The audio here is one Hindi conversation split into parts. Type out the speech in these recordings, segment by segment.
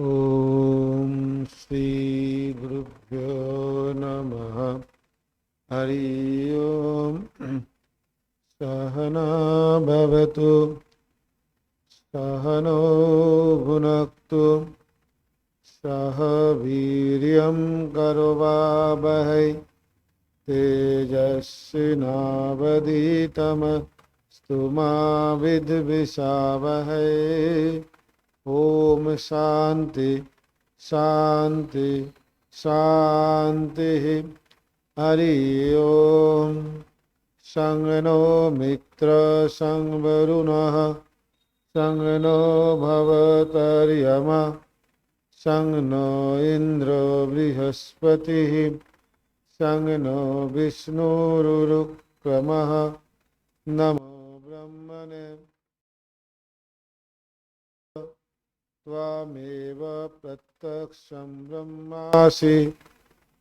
ओम श्री गुरुभ्यो नमः। हरि ओम। सहना भवतु, सहनो भुनक्तु, सह वीर्यं करोवावहै, तेजस्विनावधीतमस्तु मा विद्विषावहै। ओम शांति शांति शांति। हरि ओम। संगनो मित्र संवरुणः, संगनो भवतर्यमा, संगनो इंद्रो बृहस्पतिः, संगनो विष्णुरुक्रमः। नमो ब्रह्मणे त्वामेव प्रत्यक्षं ब्रह्मासि,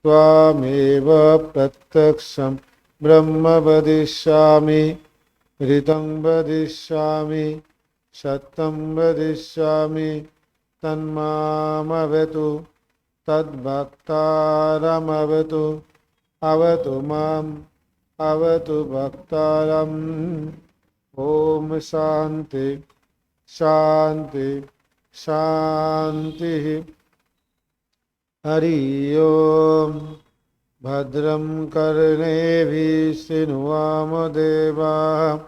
त्वामेव प्रत्यक्षं ब्रह्म वदिष्यामि। ऋतं वदिष्यामि, सत्यं वदिष्यामि। तन्मामवतु, तद्भक्तारमवतु। अवतु माम्, अवतु भक्तारम्। ओम शांति शांति शांति। हरि ओम। भद्रं कर्णेभिः शृणुयाम देवाः,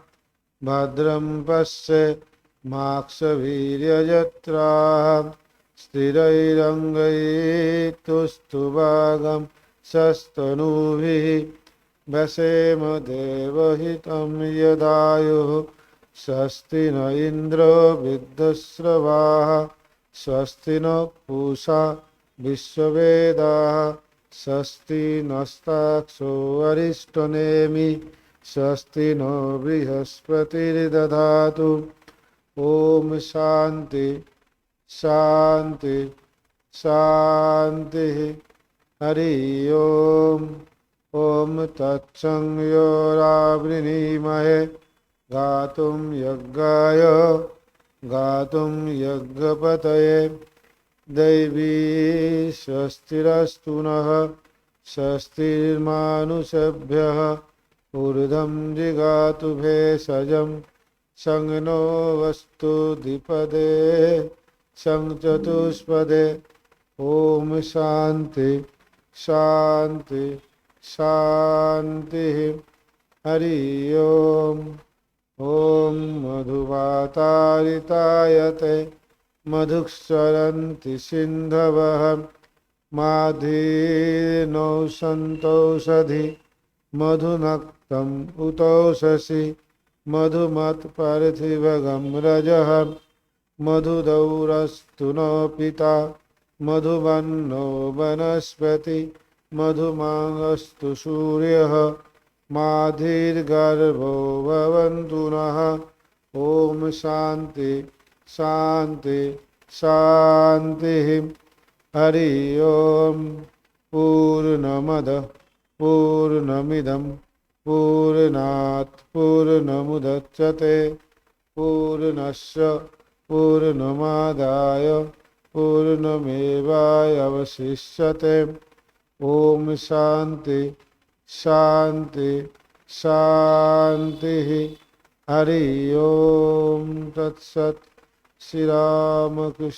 भद्रं पश्येमाक्षभिर्यजत्राः। स्थिरैरङ्गैस्तुष्टुवागं सस्तनूभिः, व्यसेम देवहितं यदायुः। स्वस्ति न इंद्रो वृद्धश्रवाः, स्वस्ति न पूषा विश्ववेदाः, स्वस्ति नस्ताक्षो अरिष्टनेमि, स्वस्ति नो बृहस्पतिर्दधातु। ओम शांति शांति शांति। हरि ओम। ओम तत्संयोरावृणीमहे, गातुं यज्ञाय गातुं यज्ञपतये। दैवी स्वस्तिरस्तु नः, स्वस्तिर्मानुषेभ्यः। ऊर्ध्वं जिगातु भेषजं, संगनो वस्तु द्विपदे, संचतुष्पदे। ओम शांति शांति शांति। हरि ओम। ओम मधुवातारितायते, मधुक्षरन्ति सिन्धवः। माधीर्नौ सन्तोषधि, मधुनक्तम् उतौषसि। मधुमत्पार्थिवगं रजः, मधुदौरस्तु नो पिता। मधुवन्नो वनस्पति, मधुमाङ्गस्तु सूर्यः। माधीर्गर्भो भवन्तु नः। ओम शांति शांति शांति। हरि ओम। पूर्णमदः पूर्णमिदं पूर्णात् पूर्णमुदच्यते, पूर्णस्य पूर्णमादाय पूर्णमेवावशिष्यते। ओम शांति शांति शांति। हरि ओम तत्सत्। श्री रामकृष्णार्पणमस्तु।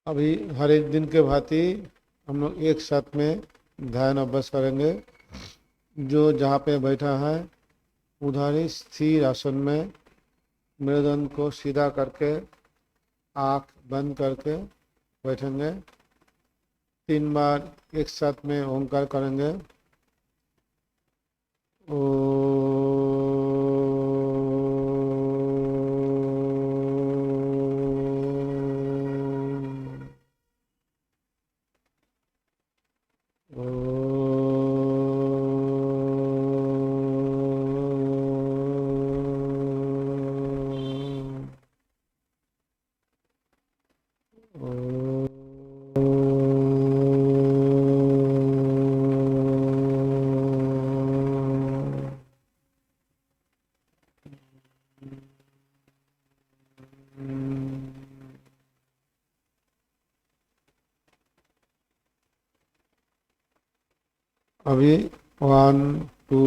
अभी हर एक दिन के भांति हम लोग एक साथ में ध्यान अभ्यास करेंगे। जो जहाँ पे बैठा है उधर ही स्थिर आसन में मेरुदंड को सीधा करके आँख बंद करके बैठेंगे। 3 बार एक साथ में ओंकार करेंगे। ओ अभी 1 2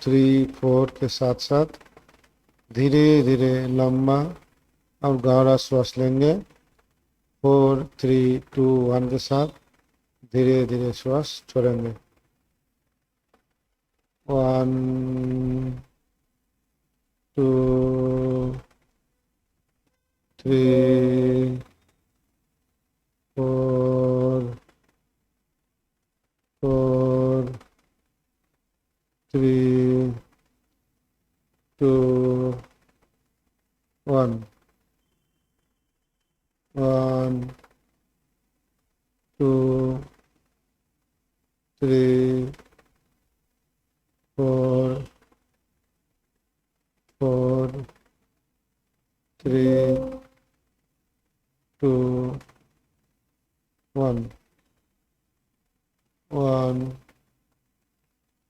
3 4 के साथ साथ धीरे धीरे लंबा और गहरा श्वास लेंगे। 4 3 2 1 के साथ धीरे धीरे श्वास छोड़ेंगे। 1 2 3 4 4 3 2 1 1 2 3 4 4 3 2 1 1 2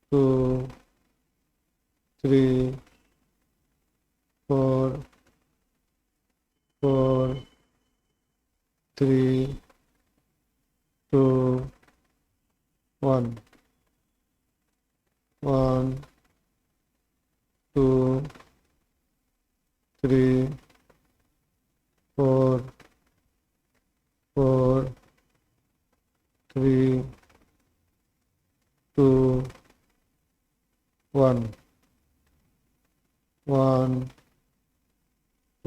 3 4 4 3 2 1 1 2 3 4 4 3 2 1 1 2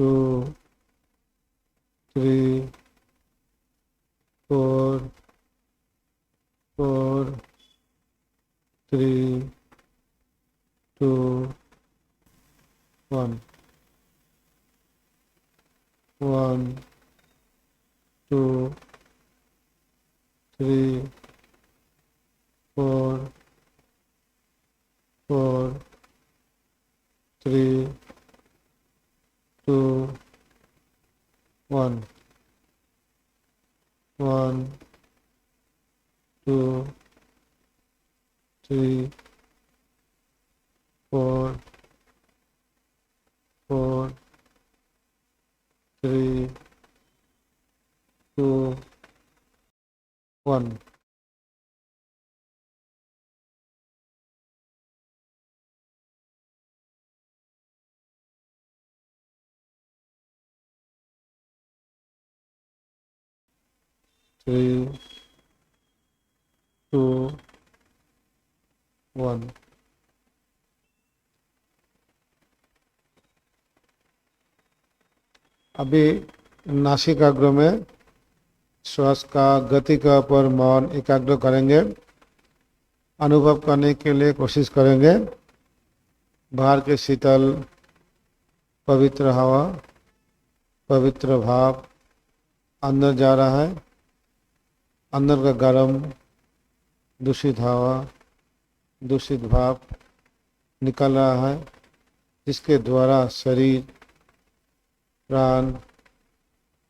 3 4 4 3 2 1 1 2 3 4 4 3 2 1 1 2 3 4 4 3 2 1 3 2 1 अभी नासिकाग्र में श्वास का गति का ऊपर मौन एकाग्र करेंगे। अनुभव करने के लिए कोशिश करेंगे बाहर के शीतल पवित्र हवा, पवित्र भाव अंदर जा रहा है। अंदर का गर्म दूषित हवा, दूषित भाव निकल रहा है, जिसके द्वारा शरीर, प्राण,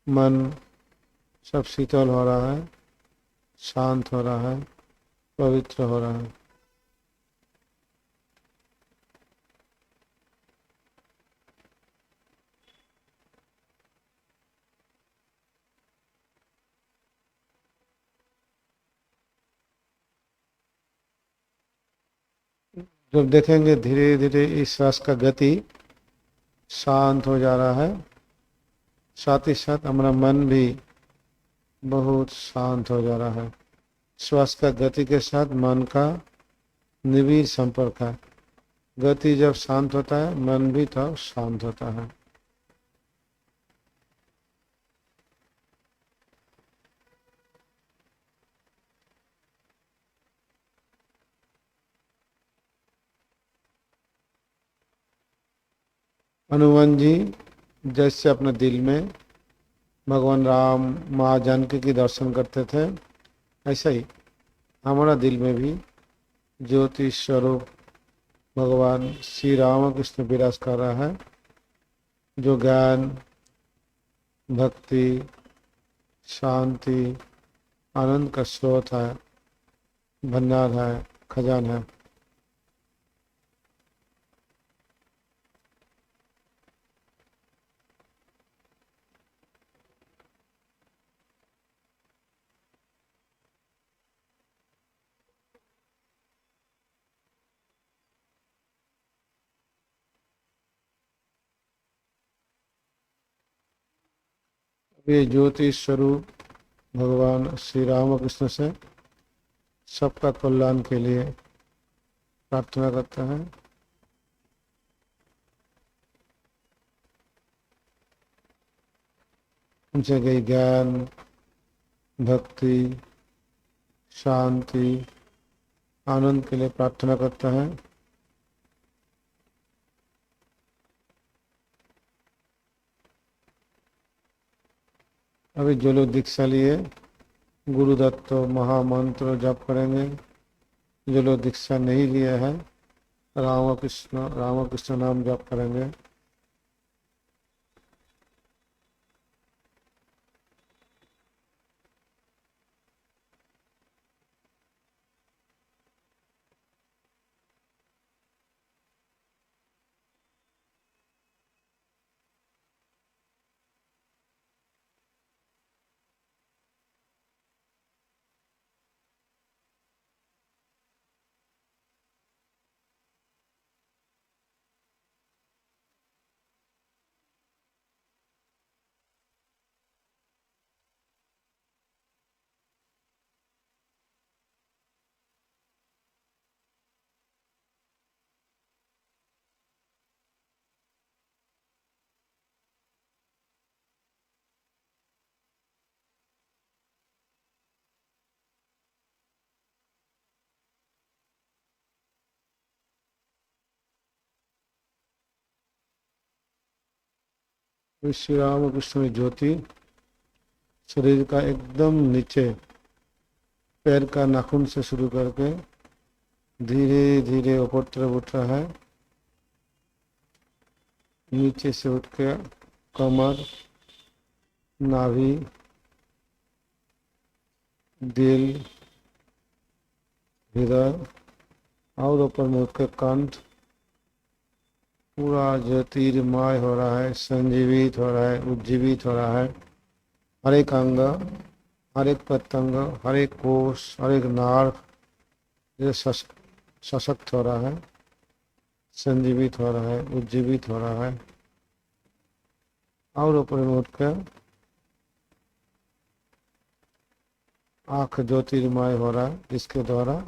मन सब शीतल हो रहा है, शांत हो रहा है, पवित्र हो रहा है। जब देखेंगे धीरे धीरे इस श्वास का गति शांत हो जा रहा है, साथ ही साथ हमारा मन भी बहुत शांत हो जा रहा है। श्वास का गति के साथ मन का निविड़ संपर्क है। गति जब शांत होता है, मन भी तब शांत होता है। हनुमान जी जैसे अपने दिल में भगवान राम, माँ जानकी की दर्शन करते थे, ऐसा ही हमारा दिल में भी ज्योति स्वरूप भगवान श्री रामकृष्ण विराज कर रहा है, जो ज्ञान, भक्ति, शांति, आनंद का स्रोत है, भंडार है, खजाना है। ये ज्योति स्वरूप भगवान श्री रामकृष्ण से सबका कल्याण के लिए प्रार्थना करता है। उनसे गई ज्ञान, भक्ति, शांति, आनंद के लिए प्रार्थना करता है। अभी जो लोग दीक्षा लिए गुरुदत्त महामंत्र जप करेंगे, जो लोग दीक्षा नहीं लिए हैं रामकृष्ण रामकृष्ण नाम जप करेंगे। श्री रामकृष्ण में ज्योति शरीर का एकदम नीचे पैर का नाखून से शुरू करके धीरे धीरे ऊपर तरफ उठ रहा है। नीचे से उठ के कमर, नाभि, दिल, हृदय और ऊपर में उठ के कंठ, पूरा ज्योतिर्मय हो रहा है, संजीवित हो रहा है, उज्जीवित हो रहा है। हर एक अंग, हर एक प्रत्यंग, हर एक कोष, हर एक नाड़ ये सशक्त हो रहा है, संजीवित हो रहा है, उज्जीवित हो रहा है। और ऊपर में उठकर आँख ज्योतिर्मय हो रहा है, जिसके द्वारा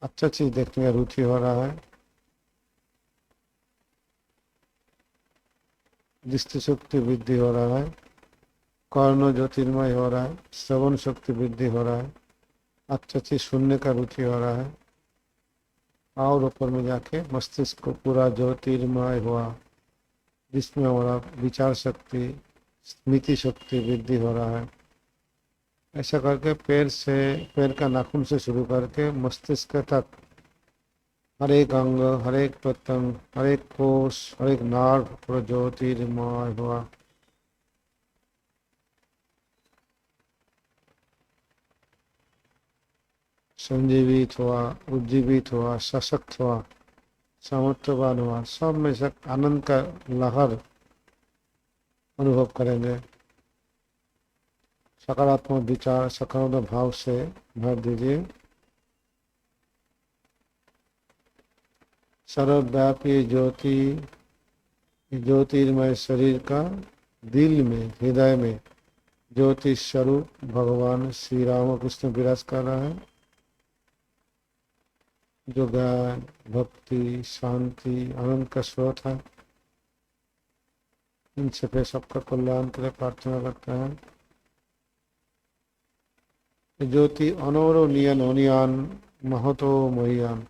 अच्छा चीज देखने का रुचि हो रहा है। दृष्टि शक्ति वृद्धि हो रहा है। कर्ण ज्योतिर्मय हो रहा है, श्रवण शक्ति वृद्धि हो रहा है, अच्छा चीज सुनने का रुचि हो रहा है। और ऊपर में जाके मस्तिष्क को पूरा ज्योतिर्मय हुआ, जिसमें हमारा विचार शक्ति, स्मृति शक्ति वृद्धि हो रहा है। ऐसा करके पैर का नाखून से शुरू करके मस्तिष्क तक हर एक अंग, हर एक प्रत्यंग, हर एक कोष, हर एक नाड़ पूरा ज्योतिर्मय हुआ। संजीवित हुआ, उज्जीवित हुआ, सशक्त हुआ, सामर्थ्यवान हुआ। सब में से आनंद का लहर अनुभव करेंगे। सकारात्मक विचार, सकारात्मक भाव से भर दीजिए। सर्वव्यापी ज्योति, ज्योतिर्मय शरीर का दिल में, हृदय में ज्योति स्वरूप भगवान श्री रामकृष्ण विराज कर रहा है, जो ज्ञान, भक्ति, शांति, आनंद का स्रोत है। इनसे फिर सबका कल्याण के लिए प्रार्थना करते हैं। ज्योति अनोरो नियन अनियान महतो महियान,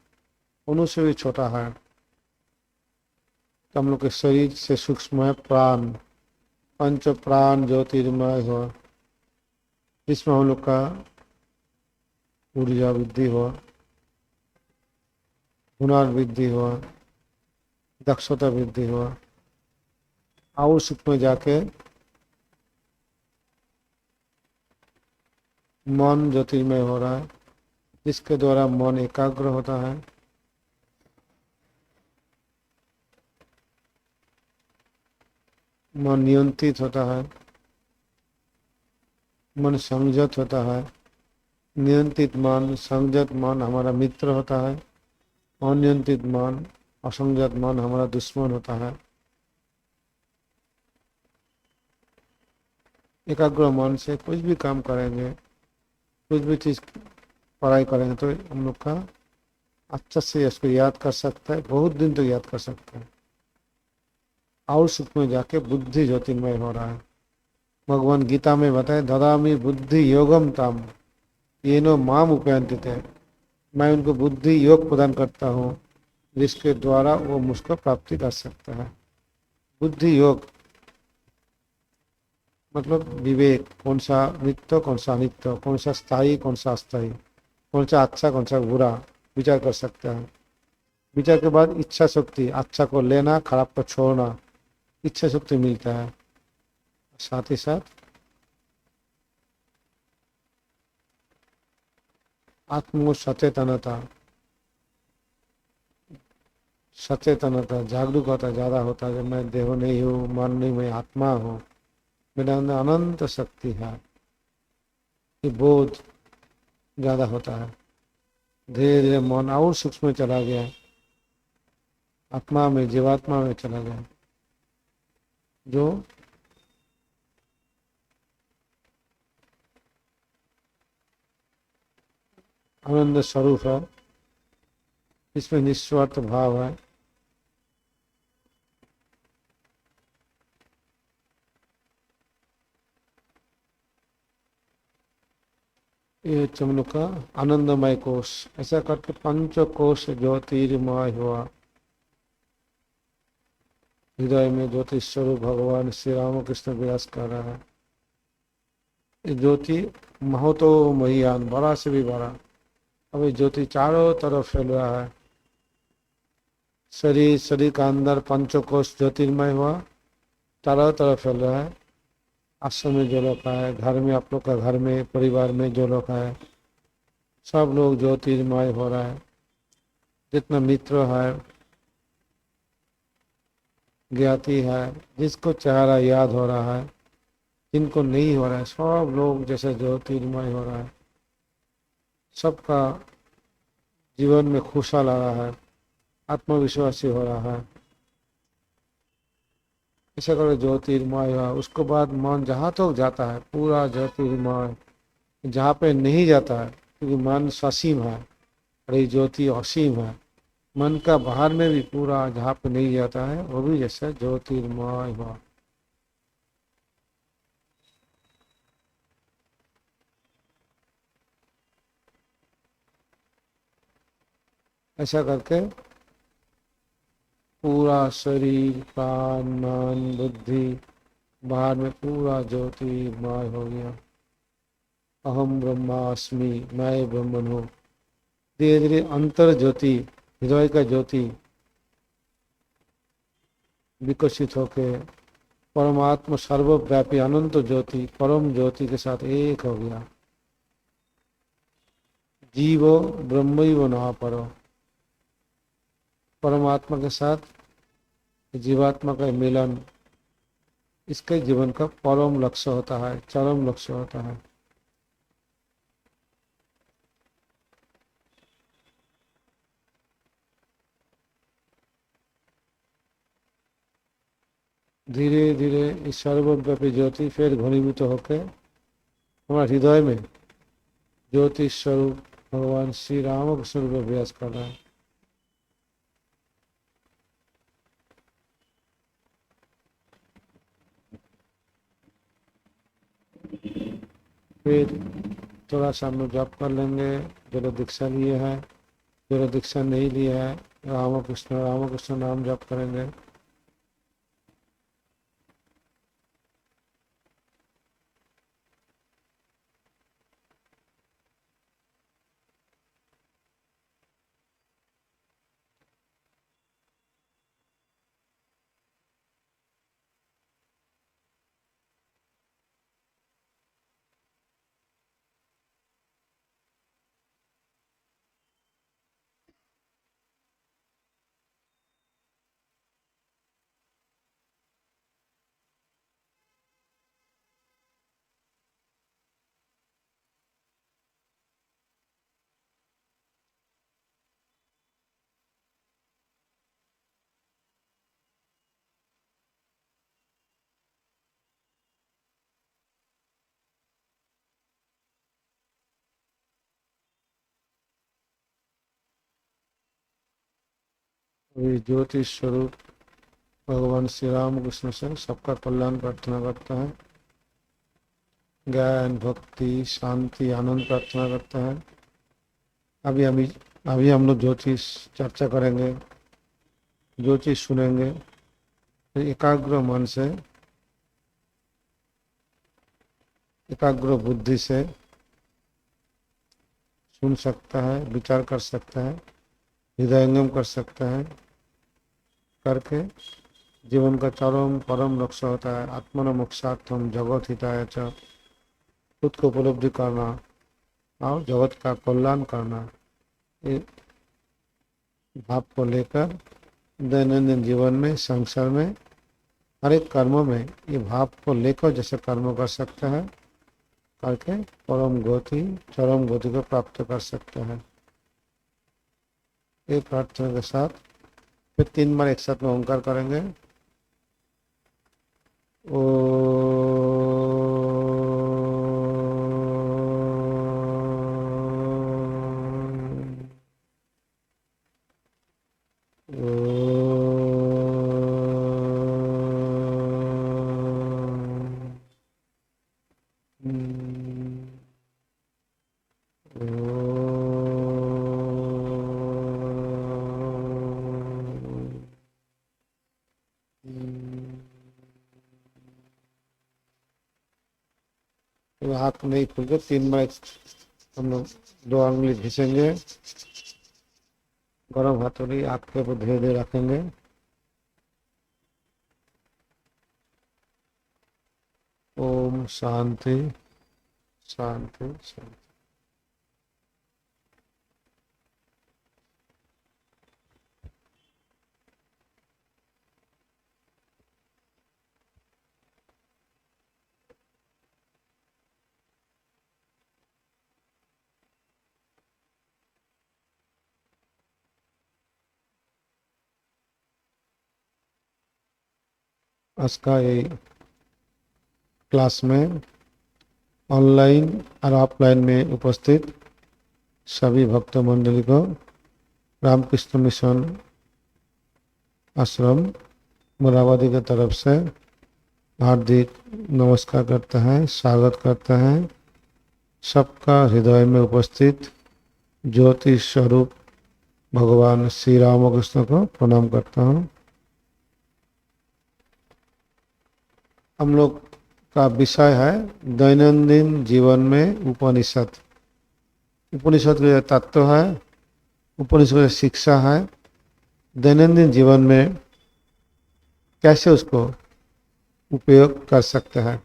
उन से भी छोटा है। तो हम लोग के शरीर से सूक्ष्म है प्राण, पंच प्राण ज्योतिर्मय हो, जिसमें हम लोग का ऊर्जा वृद्धि हो, हुनर वृद्धि हुआ, दक्षता वृद्धि हुआ। और सूक्ष्म जाके मन ज्योतिर्मय हो रहा है, जिसके द्वारा मन एकाग्र होता है। मन नियंत्रित होता है, मन संयत होता है। नियंत्रित मन, संयत मन हमारा मित्र होता है। अनियंत्रित मन, असंयत मन हमारा दुश्मन होता है। एकाग्र मन से कुछ भी काम करेंगे, कुछ भी चीज़ पढ़ाई करेंगे तो हम लोग का अच्छा से उसको याद कर सकता है, बहुत दिन तक याद कर सकता है। और सुख में जाके बुद्धि ज्योतिर्मय हो रहा है। भगवान गीता में बताए ददामि बुद्धि योगम ताम ये नो माम उपयंति थे, मैं उनको बुद्धि योग प्रदान करता हूँ जिसके द्वारा वो मुझको प्राप्ति कर सकता है। बुद्धि योग मतलब विवेक, कौन सा नित्य कौन सा अनित्य, कौन सा स्थायी कौन सा अस्थायी, कौन सा अच्छा कौन सा बुरा, विचार कर सकता है। विचार के बाद इच्छा शक्ति, अच्छा को लेना खराब को छोड़ना, इच्छा शक्ति मिलता है। साथ ही साथ आत्म सचेतनता, सचेतनता जागरूकता ज़्यादा होता है। जब मैं देह नहीं हूँ, मन नहीं, मैं आत्मा हूँ, मेरे अंदर अनंत शक्ति है, ये बोध ज़्यादा होता है। धीरे धीरे मन और सूक्ष्म में चला गया, आत्मा में जीवात्मा में चला गया, जो आनंद स्वरूप है। इसमें निस्वार्थ भाव है। ये हम लोग का आनंदमय कोश, ऐसा करके पंच कोश ज्योतिर्मय हुआ। हृदय में ज्योति स्वरूप भगवान श्री रामकृष्ण विराज कर रहा है। ये ज्योति महतो महियान, बड़ा से भी बड़ा। अब ये ज्योति चारों तरफ फैल रहा है। शरीर, शरीर का अंदर पंचकोश ज्योतिर्मय हुआ, चारों तरफ फैल रहा है। आश्रम में जो लोग है, घर में आप लोग का घर में परिवार में जो लोग है, सब लोग ज्योतिर्मय हो रहा है। जितना मित्र है, ज्ञाति है, जिसको चेहरा याद हो रहा है, जिनको नहीं हो रहा है, सब लोग जैसे ज्योतिर्मय हो रहा है। सबका जीवन में खुशहाल आ रहा है, आत्मविश्वासी हो रहा है। ऐसा करो ज्योतिर्मय हुआ। उसके बाद मन जहाँ तक जाता है पूरा ज्योतिर्मय, जहाँ पे नहीं जाता है क्योंकि मन ससीम है और ये ज्योति असीम है। मन का बाहर में भी पूरा जहाँ पे नहीं जाता है वो भी जैसे ज्योतिर्मय हुआ। ऐसा करके पूरा शरीर, प्राण, मन, बुद्धि बाहर में पूरा ज्योतिर्मय हो गया। अहम ब्रह्मास्मि, मैं ब्रह्मन हूँ। धीरे धीरे अंतर ज्योति, हृदय का ज्योति विकसित होके परमात्मा सर्वव्यापी अनंत ज्योति, परम ज्योति के साथ एक हो गया। जीवो ब्रह्मैव न परो, परमात्मा के साथ जीवात्मा का मिलन, इसके जीवन का परम लक्ष्य होता है, चरम लक्ष्य होता है। धीरे धीरे इस सर्वव्यापी ज्योति फिर घनीभूत होकर हमारे हृदय में ज्योति स्वरूप भगवान श्री राम के स्वरूप अभ्यास कर रहा है। फिर थोड़ा सा हम लोग जप कर लेंगे। जो लोग दीक्षा लिए हैं, जो लोग दीक्षा नहीं लिए हैं, राम कृष्ण नाम जप करेंगे। अभी ज्योति स्वरूप भगवान श्री राम कृष्ण से सबका कल्याण प्रार्थना करता है, ज्ञान भक्ति शांति आनंद प्रार्थना करता है। अभी अभी अभी हम लोग ज्योतिष चर्चा करेंगे, ज्योतिष सुनेंगे, एकाग्र मन से, एकाग्र बुद्धि से सुन सकता है, विचार कर सकता है, हृदयंगम कर सकता है, करके जीवन का चरम परम लक्ष्य होता है आत्मन मोक्षार्थम जगत हिताय च, खुद को उपलब्धि करना और जगत का कल्याण करना। ये भाव को लेकर दैनंदिन जीवन में, संसार में, हर एक कर्मों में ये भाव को लेकर जैसे कर्म कर सकता है, करके परम गति चरम गति को प्राप्त कर सकता है। एक प्रार्थना के साथ फिर 3 बार एक साथ में ओंकार करेंगे। हाथ नहीं खुल के 3 बार हम लोग 2 उंगली घिसेंगे, गरम हथौड़ी आँख के ऊपर धीरे धीरे रखेंगे। ओम शांति शांति शांति। आज का ये क्लास में ऑनलाइन और ऑफलाइन में उपस्थित सभी भक्त मंडली को रामकृष्ण मिशन आश्रम मोराबादी की तरफ से हार्दिक नमस्कार करता है, स्वागत करता है। सबका हृदय में उपस्थित ज्योति स्वरूप भगवान श्री रामकृष्ण को प्रणाम करता हूँ। हम लोग का विषय है दैनंदिन जीवन में उपनिषद। उपनिषद का तत्व है, उपनिषद की शिक्षा है, दैनंदिन जीवन में कैसे उसको उपयोग कर सकते हैं।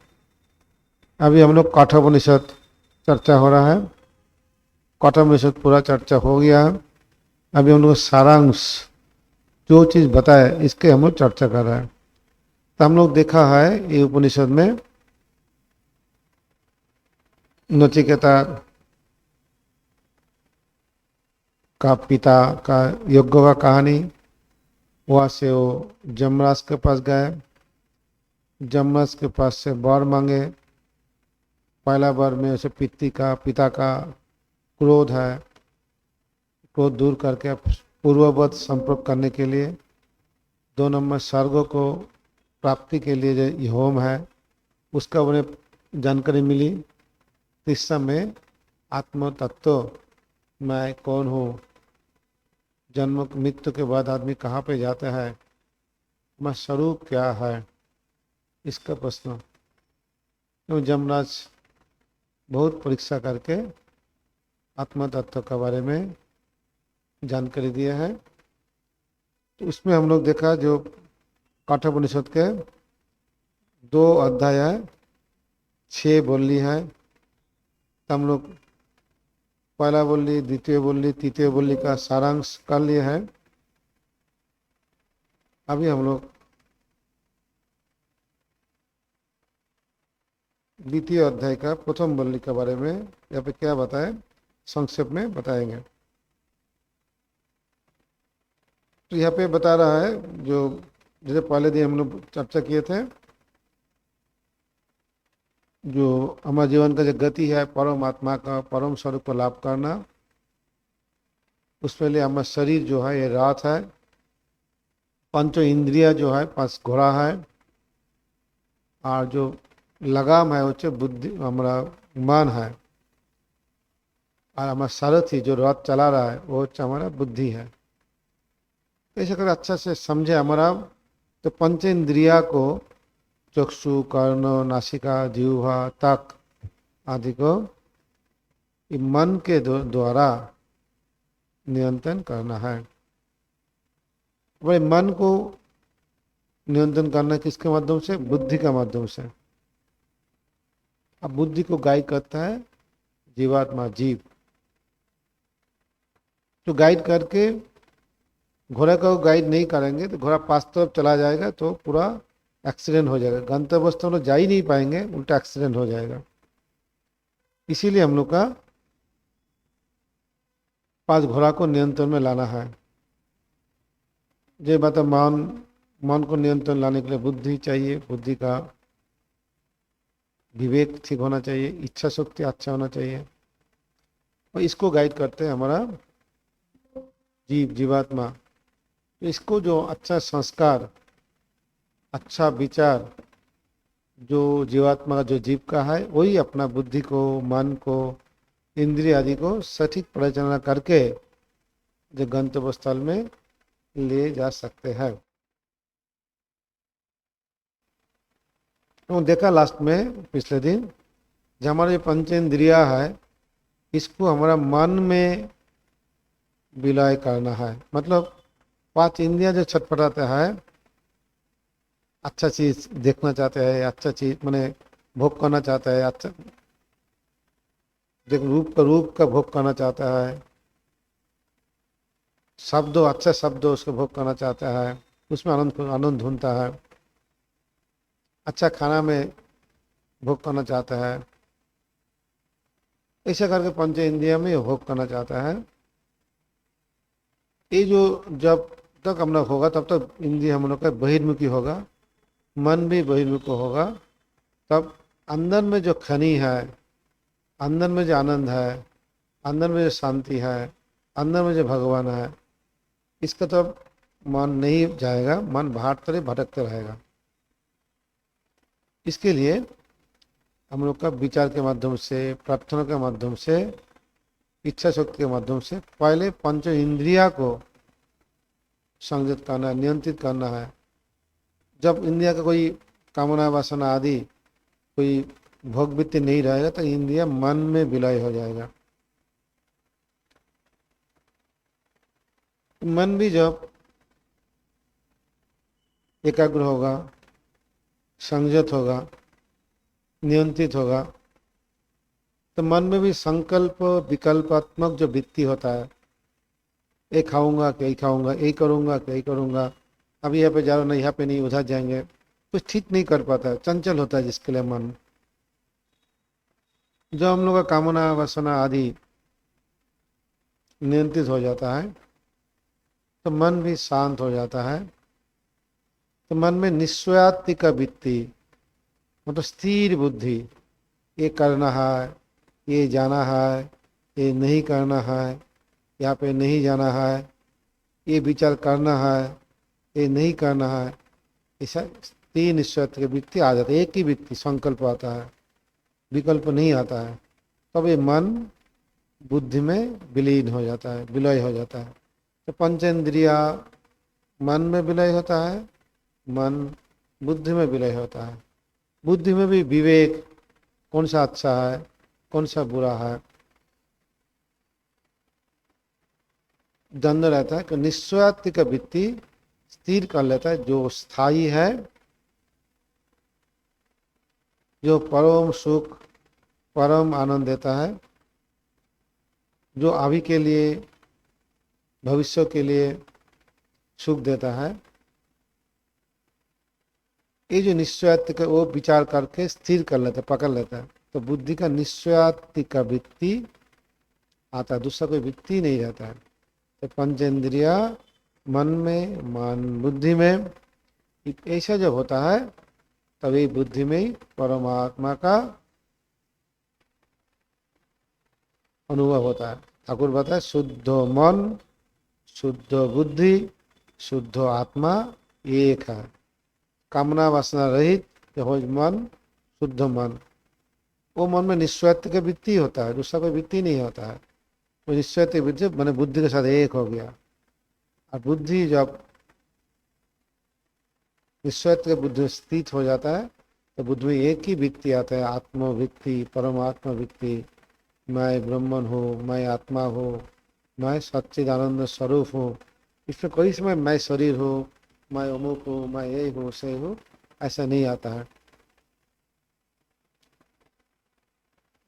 अभी हम लोग कठोपनिषद चर्चा हो रहा है, कठोपनिषद पूरा चर्चा हो गया। अभी हम लोग सारांश जो चीज़ बताए इसके हम लोग चर्चा कर रहे हैं। तो हम लोग देखा है ये उपनिषद में नचिकेता का पिता का यज्ञ का कहानी, वहाँ से वो जमराज के पास गए, जमराज के पास से वर मांगे। पहला वर में उसे पिता का क्रोध है, क्रोध दूर करके पूर्ववत संपर्क करने के लिए। 2 नंबर स्वर्ग को प्राप्ति के लिए जो होम है उसका उन्हें जानकारी मिली। तीसरा में आत्म तत्व, मैं कौन हूँ, जन्म मृत्यु के बाद आदमी कहाँ पे जाता है, मैं स्वरूप क्या है, इसका प्रश्न। तो जमराज बहुत परीक्षा करके आत्म तत्व के बारे में जानकारी दिया है। तो उसमें हम लोग देखा जो कठोपनिषद के 2 अध्याय है, 6 बोली है। तो हम लोग पहला बोली, द्वितीय बोली, तृतीय बोली का सारांश कर लिए है। अभी हम लोग द्वितीय अध्याय का प्रथम बोली के बारे में यहाँ पे क्या बताए संक्षेप में बताएंगे। तो यहाँ पे बता रहा है जो जैसे पहले दिन हम लोग चर्चा किए थे, जो हमारे जीवन का जो गति है परमात्मा का परम स्वरूप को लाभ करना, उसके लिए हमारा शरीर जो है ये रात है, पंचो इंद्रिया जो है 5 घोड़ा है, और जो लगाम है वो बुद्धि हमारा मन है, और हमारा सारथी जो रथ चला रहा है वो हमारा बुद्धि है। तो ऐसे कर अच्छा से समझे हमारा। तो पंच इंद्रिया को चक्षु, कर्ण, नासिका, जिह्वा, तक आदि को मन के द्वारा नियंत्रण करना है। भाई मन को नियंत्रण करना किसके माध्यम से? बुद्धि के माध्यम से। अब बुद्धि को गाइड करता है जीवात्मा, जीव। तो गाइड करके, घोड़ा को गाइड नहीं करेंगे तो घोड़ा 5 तरफ चला जाएगा तो पूरा एक्सीडेंट हो जाएगा, गंतव्य स्थल में जा ही नहीं पाएंगे, उल्टा एक्सीडेंट हो जाएगा। इसीलिए हम लोग का 5 घोड़ा को नियंत्रण में लाना है। ये बात मन को नियंत्रण लाने के लिए बुद्धि चाहिए, बुद्धि का विवेक ठीक होना चाहिए, इच्छा शक्ति अच्छा होना चाहिए, और इसको गाइड करते हैं हमारा जीवात्मा। तो इसको जो अच्छा संस्कार, अच्छा विचार जो जीवात्मा का, जो जीव का है, वही अपना बुद्धि को, मन को, इंद्रिय आदि को सटीक परिचालना करके जो गंतव्य स्थल में ले जा सकते हैं। तो देखा लास्ट में पिछले दिन, जो हमारे ये पंचेंद्रिया है इसको हमारा मन में विलय करना है। मतलब 5 इंद्रियां जो छटपटाते हैं, अच्छा चीज देखना चाहते हैं, अच्छा चीज माने भोग करना चाहता है, अच्छा देख रूप का भोग करना चाहता है, शब्दों, अच्छा शब्दों उसको भोग करना चाहता है, उसमें आनंद ढूंढता है, अच्छा खाना में भोग करना चाहता है, ऐसा करके पंच इंद्रिया में भोग करना चाहता है। ये जो जब तक हम लोग होगा तब तक इंद्रिय हम लोग का बहिर्मुखी होगा, मन भी बहिर्मुख होगा। तब अंदर में जो खनी है, अंदर में जो आनंद है, अंदर में जो शांति है, अंदर में जो भगवान है, इसका तो मन नहीं जाएगा, मन बाहर तरह भटकते रहेगा। इसके लिए हम लोग का विचार के माध्यम से, प्रार्थना के माध्यम से, इच्छा शक्ति के माध्यम से पहले पंच इंद्रिया को संयत करना है, नियंत्रित करना है। जब इंद्रिया का कोई कामना वासना आदि कोई भोगवृत्ति नहीं रहेगा तो इंद्रिया मन में विलय हो जाएगा। मन भी जब एकाग्र होगा, संयत होगा, नियंत्रित होगा, तो मन में भी संकल्प विकल्पात्मक जो वृत्ति होता है, ये खाऊंगा क्या, यही खाऊंगा, यही करूंगा क्या, यही करूंगा, अभी यहाँ पे जा रहा नहीं, यहाँ पे नहीं, उधर जाएंगे, कुछ ठीक नहीं कर पाता है, चंचल होता है जिसके लिए मन। जब हम लोग का कामना वासना आदि नियंत्रित हो जाता है तो मन भी शांत हो जाता है। तो मन में निस्वार्थिक वृत्ति, मतलब स्थिर बुद्धि, ये करना है, ये जाना है, ये नहीं करना है, यहाँ पे नहीं जाना है, ये विचार करना है, ये नहीं करना है, ऐसा तीन निस्वार्थ की वृत्ति आ जाता है। एक ही वृत्ति संकल्प आता है, विकल्प नहीं आता है, तब ये मन बुद्धि में विलीन हो जाता है, विलय हो जाता है। तो पंचेंद्रिया मन में विलय होता है, मन बुद्धि में विलय होता है। बुद्धि में भी विवेक, कौन सा अच्छा है, कौन सा बुरा है, द्वंद्व रहता है कि निस्वार्थिक वृत्ति स्थिर कर लेता है, जो स्थायी है, जो परम सुख, परम आनंद देता है, जो अभी के लिए, भविष्य के लिए सुख देता है। ये जो निस्वार्थिक है वो विचार करके स्थिर कर लेता है, पकड़ लेता है। तो बुद्धि का निस्वार्थिक वृत्ति आता है, दूसरा कोई वृत्ति नहीं रहता है। तो पंचेंद्रिया मन में, मन बुद्धि में, ऐसा जब होता है तभी बुद्धि में परमात्मा का अनुभव होता है। ठाकुर बताए शुद्ध मन, शुद्ध बुद्धि, शुद्ध आत्मा, एक है। कामना वासना रहित हो मन, शुद्ध मन, वो मन में निस्वार्थ का वृत्ति होता है, दूसरा कोई वृत्ति नहीं होता है। वो निस्वार्थ वृत्ति मैंने बुद्धि के साथ एक हो गया। और बुद्धि जब निस्वार्थ के बुद्धि में स्थित हो जाता है तो बुद्धि में एक ही वृत्ति आता है, आत्मवृत्ति, परमात्मा वृत्ति। मैं ब्रह्मन हूँ, मैं आत्मा हूँ, मैं सच्चिदानंद स्वरूप हूँ। इसमें कोई समय मैं शरीर हूँ, मैं अमुक हूँ, मैं ये हूँ से हूँ, ऐसा नहीं आता है।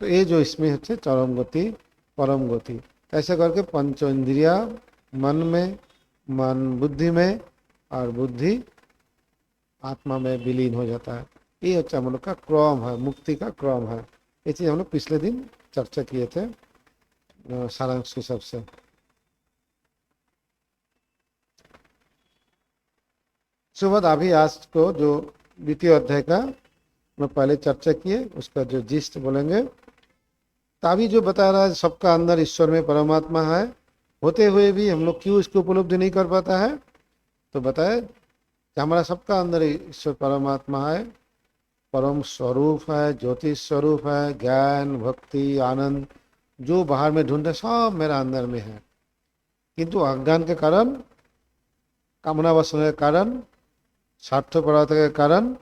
तो ये जो इसमें है चरम गति, परम गति, ऐसे करके पंच इंद्रिया मन में, मन बुद्धि में, और बुद्धि आत्मा में विलीन हो जाता है। ये हम लोग का क्रम है, मुक्ति का क्रम है। ये चीज हम लोग पिछले दिन चर्चा किए थे सारांश के सबसे। सुबह अभी आज को जो द्वितीय अध्याय का मैं पहले चर्चा किए, उसका जो जिस्ट बोलेंगे। तो अभी जो बता रहा है सबका अंदर ईश्वर में परमात्मा है, होते हुए भी हम लोग क्यों इसको उपलब्धि नहीं कर पाता है। तो बताए कि हमारा सबका अंदर ईश्वर परमात्मा है, परम स्वरूप है, ज्योति स्वरूप है, ज्ञान भक्ति आनंद जो बाहर में ढूंढे सब मेरा अंदर में है। किंतु अज्ञान के कारण, कामना वासना के कारण, स्वार्थपरता के कारण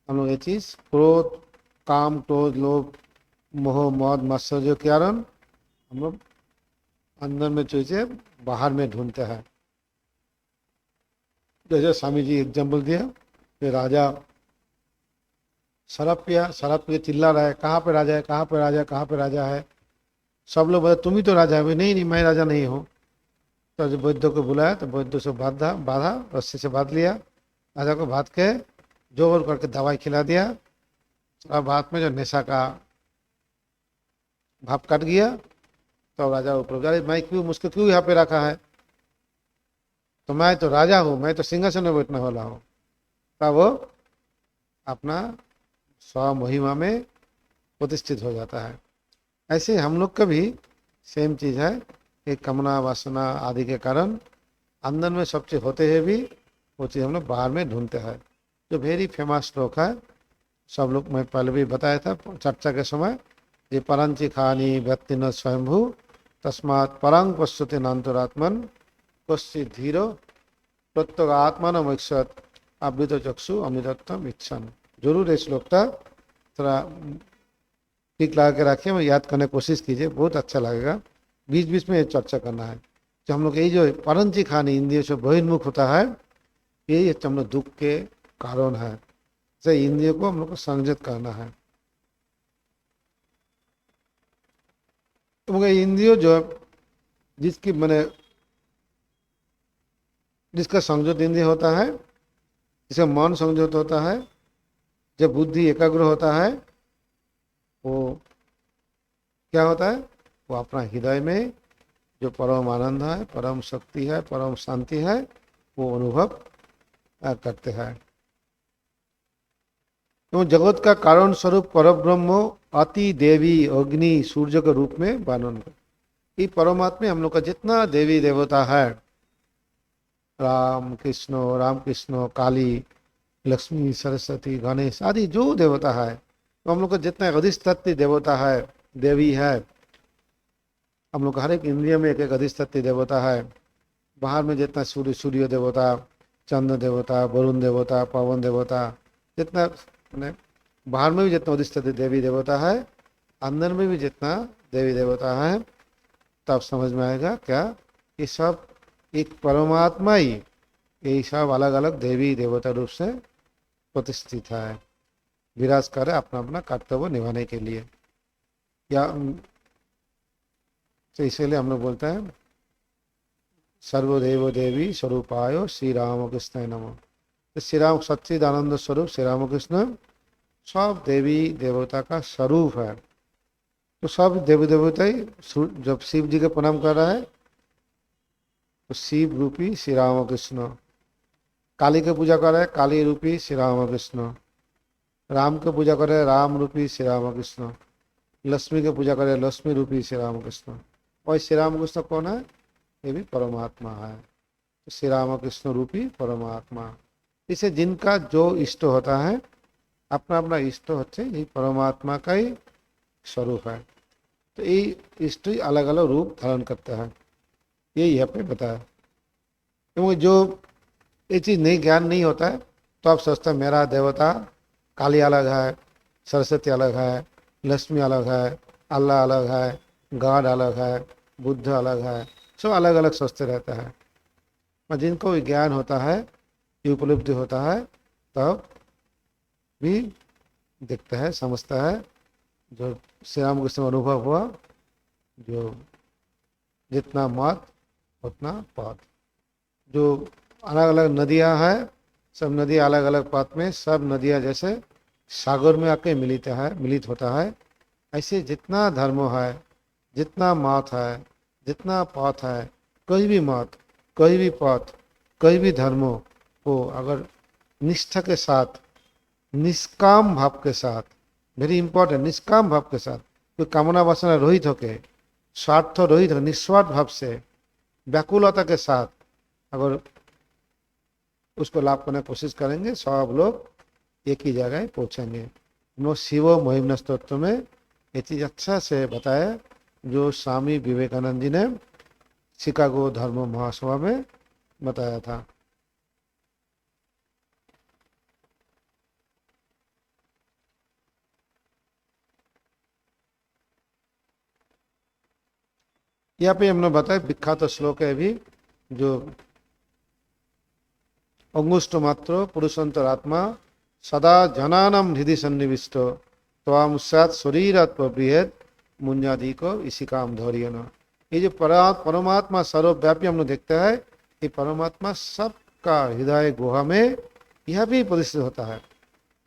हम लोग ये चीज क्रोध, काम, क्रोध, लोभ, मोह, मद, मात्सर्य के कारण हम लोग अंदर में चीजें बाहर में ढूंढते हैं। जैसे स्वामी जी एग्जाम्पल दिया कि राजा शराब पिया, शराब पी के चिल्ला रहा है, कहाँ पे राजा है, कहाँ पे राजा है, कहाँ पे राजा है। सब लोग बोले तुम ही तो राजा है। नहीं नहीं, मैं राजा नहीं हूँ। तो जब वैद्य को बुलाया तो वैद्य से बांधा बांधा रस्सी से बांध लिया। राजा को बांध के जोर करके दवाई खिला दिया। अब हाथ में जो नशा का भाप कट गया। तो राजा ऊपर, अरे मैं क्यों, मुझको क्यों यहाँ पे रखा है, तो मैं तो राजा हूँ, मैं तो सिंहासन में बैठने वाला हूँ। तब वो अपना स्व महिमा में प्रतिष्ठित हो जाता है। ऐसे हम लोग का भी सेम चीज है। एक कामना वासना आदि के कारण अंदर में सब चीज होते हुए भी वो चीज हम लोग बाहर में ढूंढते हैं। जो वेरी फेमस श्लोक है, सब लोग मैं पहले भी बताया था चर्चा के समय, ये परंची खानी व्यक्ति न स्वयंभू तस्मात् परंग पश्यति नान्तरात्मन कश्चित् धीरो प्रत्यग आत्मानमैक्षत आवृत चक्षु अमृतत्वम इच्छन। जरूर ये श्लोक था थोड़ा ठीक लगा के रखिए, मैं याद करने की कोशिश कीजिए, बहुत अच्छा लगेगा। बीच बीच में ये चर्चा करना है। जो हम लोग यही जो परंची खानी इंद्रियों से बहिर्मुख होता है, यही हम लोग दुख के कारण है। जैसे इंद्रियों को हम लोग को संयत करना है। तो इंद्रियों जो जिसकी मैंने जिसका संयत इंद्रिय होता है, जिसका मन संयत होता है, जब बुद्धि एकाग्र होता है, वो क्या होता है, वो अपना हृदय में जो परम आनंद है, परम शक्ति है, परम शांति है, वो अनुभव करते हैं। तो जगत का कारण स्वरूप परब्रह्म अति देवी अग्नि सूर्य के रूप में वर्णन कर। ये परमात्मा हम लोग का जितना देवी देवता है, राम कृष्ण काली लक्ष्मी सरस्वती गणेश आदि जो देवता है, तो हम लोग का जितना अधिष्ठात्री देवता है, देवी है, हम लोग का हर एक इंद्रिय में एक एक अधिष्ठात्री देवता है। बाहर में जितना सूर्य देवता, चंद्र देवता, वरुण देवता, पवन देवता, जितना बाहर में भी जितना अधिष्ठात्री देवी देवता है, अंदर में भी जितना देवी देवता है, तब समझ में आएगा क्या ये सब एक परमात्मा ही, ये सब अलग अलग देवी देवता रूप से प्रतिष्ठित है, विराज करे अपना अपना कर्तव्य निभाने के लिए। या तो इसलिए हम लोग बोलते हैं सर्वदेव देवी स्वरूपाय श्री रामकृष्ण नमः। तो श्री राम सच्चिदानंद स्वरूप श्री रामकृष्ण सब देवी देवता का स्वरूप है। तो सब देवी देवता ही जब शिव जी के प्रणाम कर रहा है तो शिव रूपी श्री रामकृष्ण, काली के पूजा कर रहे हैं काली रूपी श्री रामकृष्ण, राम के पूजा कर रहे हैं राम रूपी श्री रामकृष्ण, लक्ष्मी के पूजा कर रहे हैं लक्ष्मी रूपी श्री रामकृष्ण। और श्री रामकृष्ण कौन है, ये भी परमात्मा है। तो श्री रामकृष्ण रूपी परमात्मा, इसे जिनका जो इष्ट होता है, अपना अपना इष्ट होते ये परमात्मा का ही स्वरूप है। तो ये इष्ट अलग अलग रूप धारण करता है, ये यहाँ पे बताया। क्योंकि जो ये चीज़ नहीं, ज्ञान नहीं होता है तो आप सोचते हैं मेरा देवता काली अलग है, सरस्वती अलग है, लक्ष्मी अलग है, अल्लाह अलग है, गॉड अलग है, बुद्ध अलग है, सब अलग अलग सोचते रहता है। और जिनको ज्ञान होता है, ये उपलब्धि होता है, तब भी देखता है, समझता है। जो श्री रामकृष्ण अनुभव हुआ, जो जितना मत उतना पथ। जो अलग अलग नदियाँ हैं, सब नदियाँ अलग अलग पथ में, सब नदियाँ जैसे सागर में आके मिलित होता है। ऐसे जितना धर्म है, जितना मत है, जितना पथ है, कोई भी मत, कोई भी पथ, कोई भी धर्मों को अगर निष्ठा के साथ, निष्काम भाव के साथ, वेरी इंपॉर्टेंट, निष्काम भाव के साथ, कोई कामना वासना रहित होके, स्वार्थ रहित हो, निस्वार्थ भाव से, व्याकुलता के साथ अगर उसको लाभ करने की कोशिश करेंगे, सब लोग एक ही जगह पहुंचेंगे। हम लोग शिव महिमन स्तोत्र में ये चीज़ अच्छा से बताया, जो स्वामी विवेकानंद जी ने शिकागो धर्म महासभा में बताया था। यहाँ पे हमने बताया विख्यात श्लोक है भी, जो अंगुष्ठ मात्र पुरुषंतरात्मा सदा जनानम हृदय सन्निविष्ट त्वाम सत शरीरात्म बृहद मुंजादि को इसी काम धौर्य न। ये जो परमात्मा सर्वव्यापी हम लोग देखते हैं, ये परमात्मा सबका हृदय गुहा में यह भी प्रतिष्ठित होता है।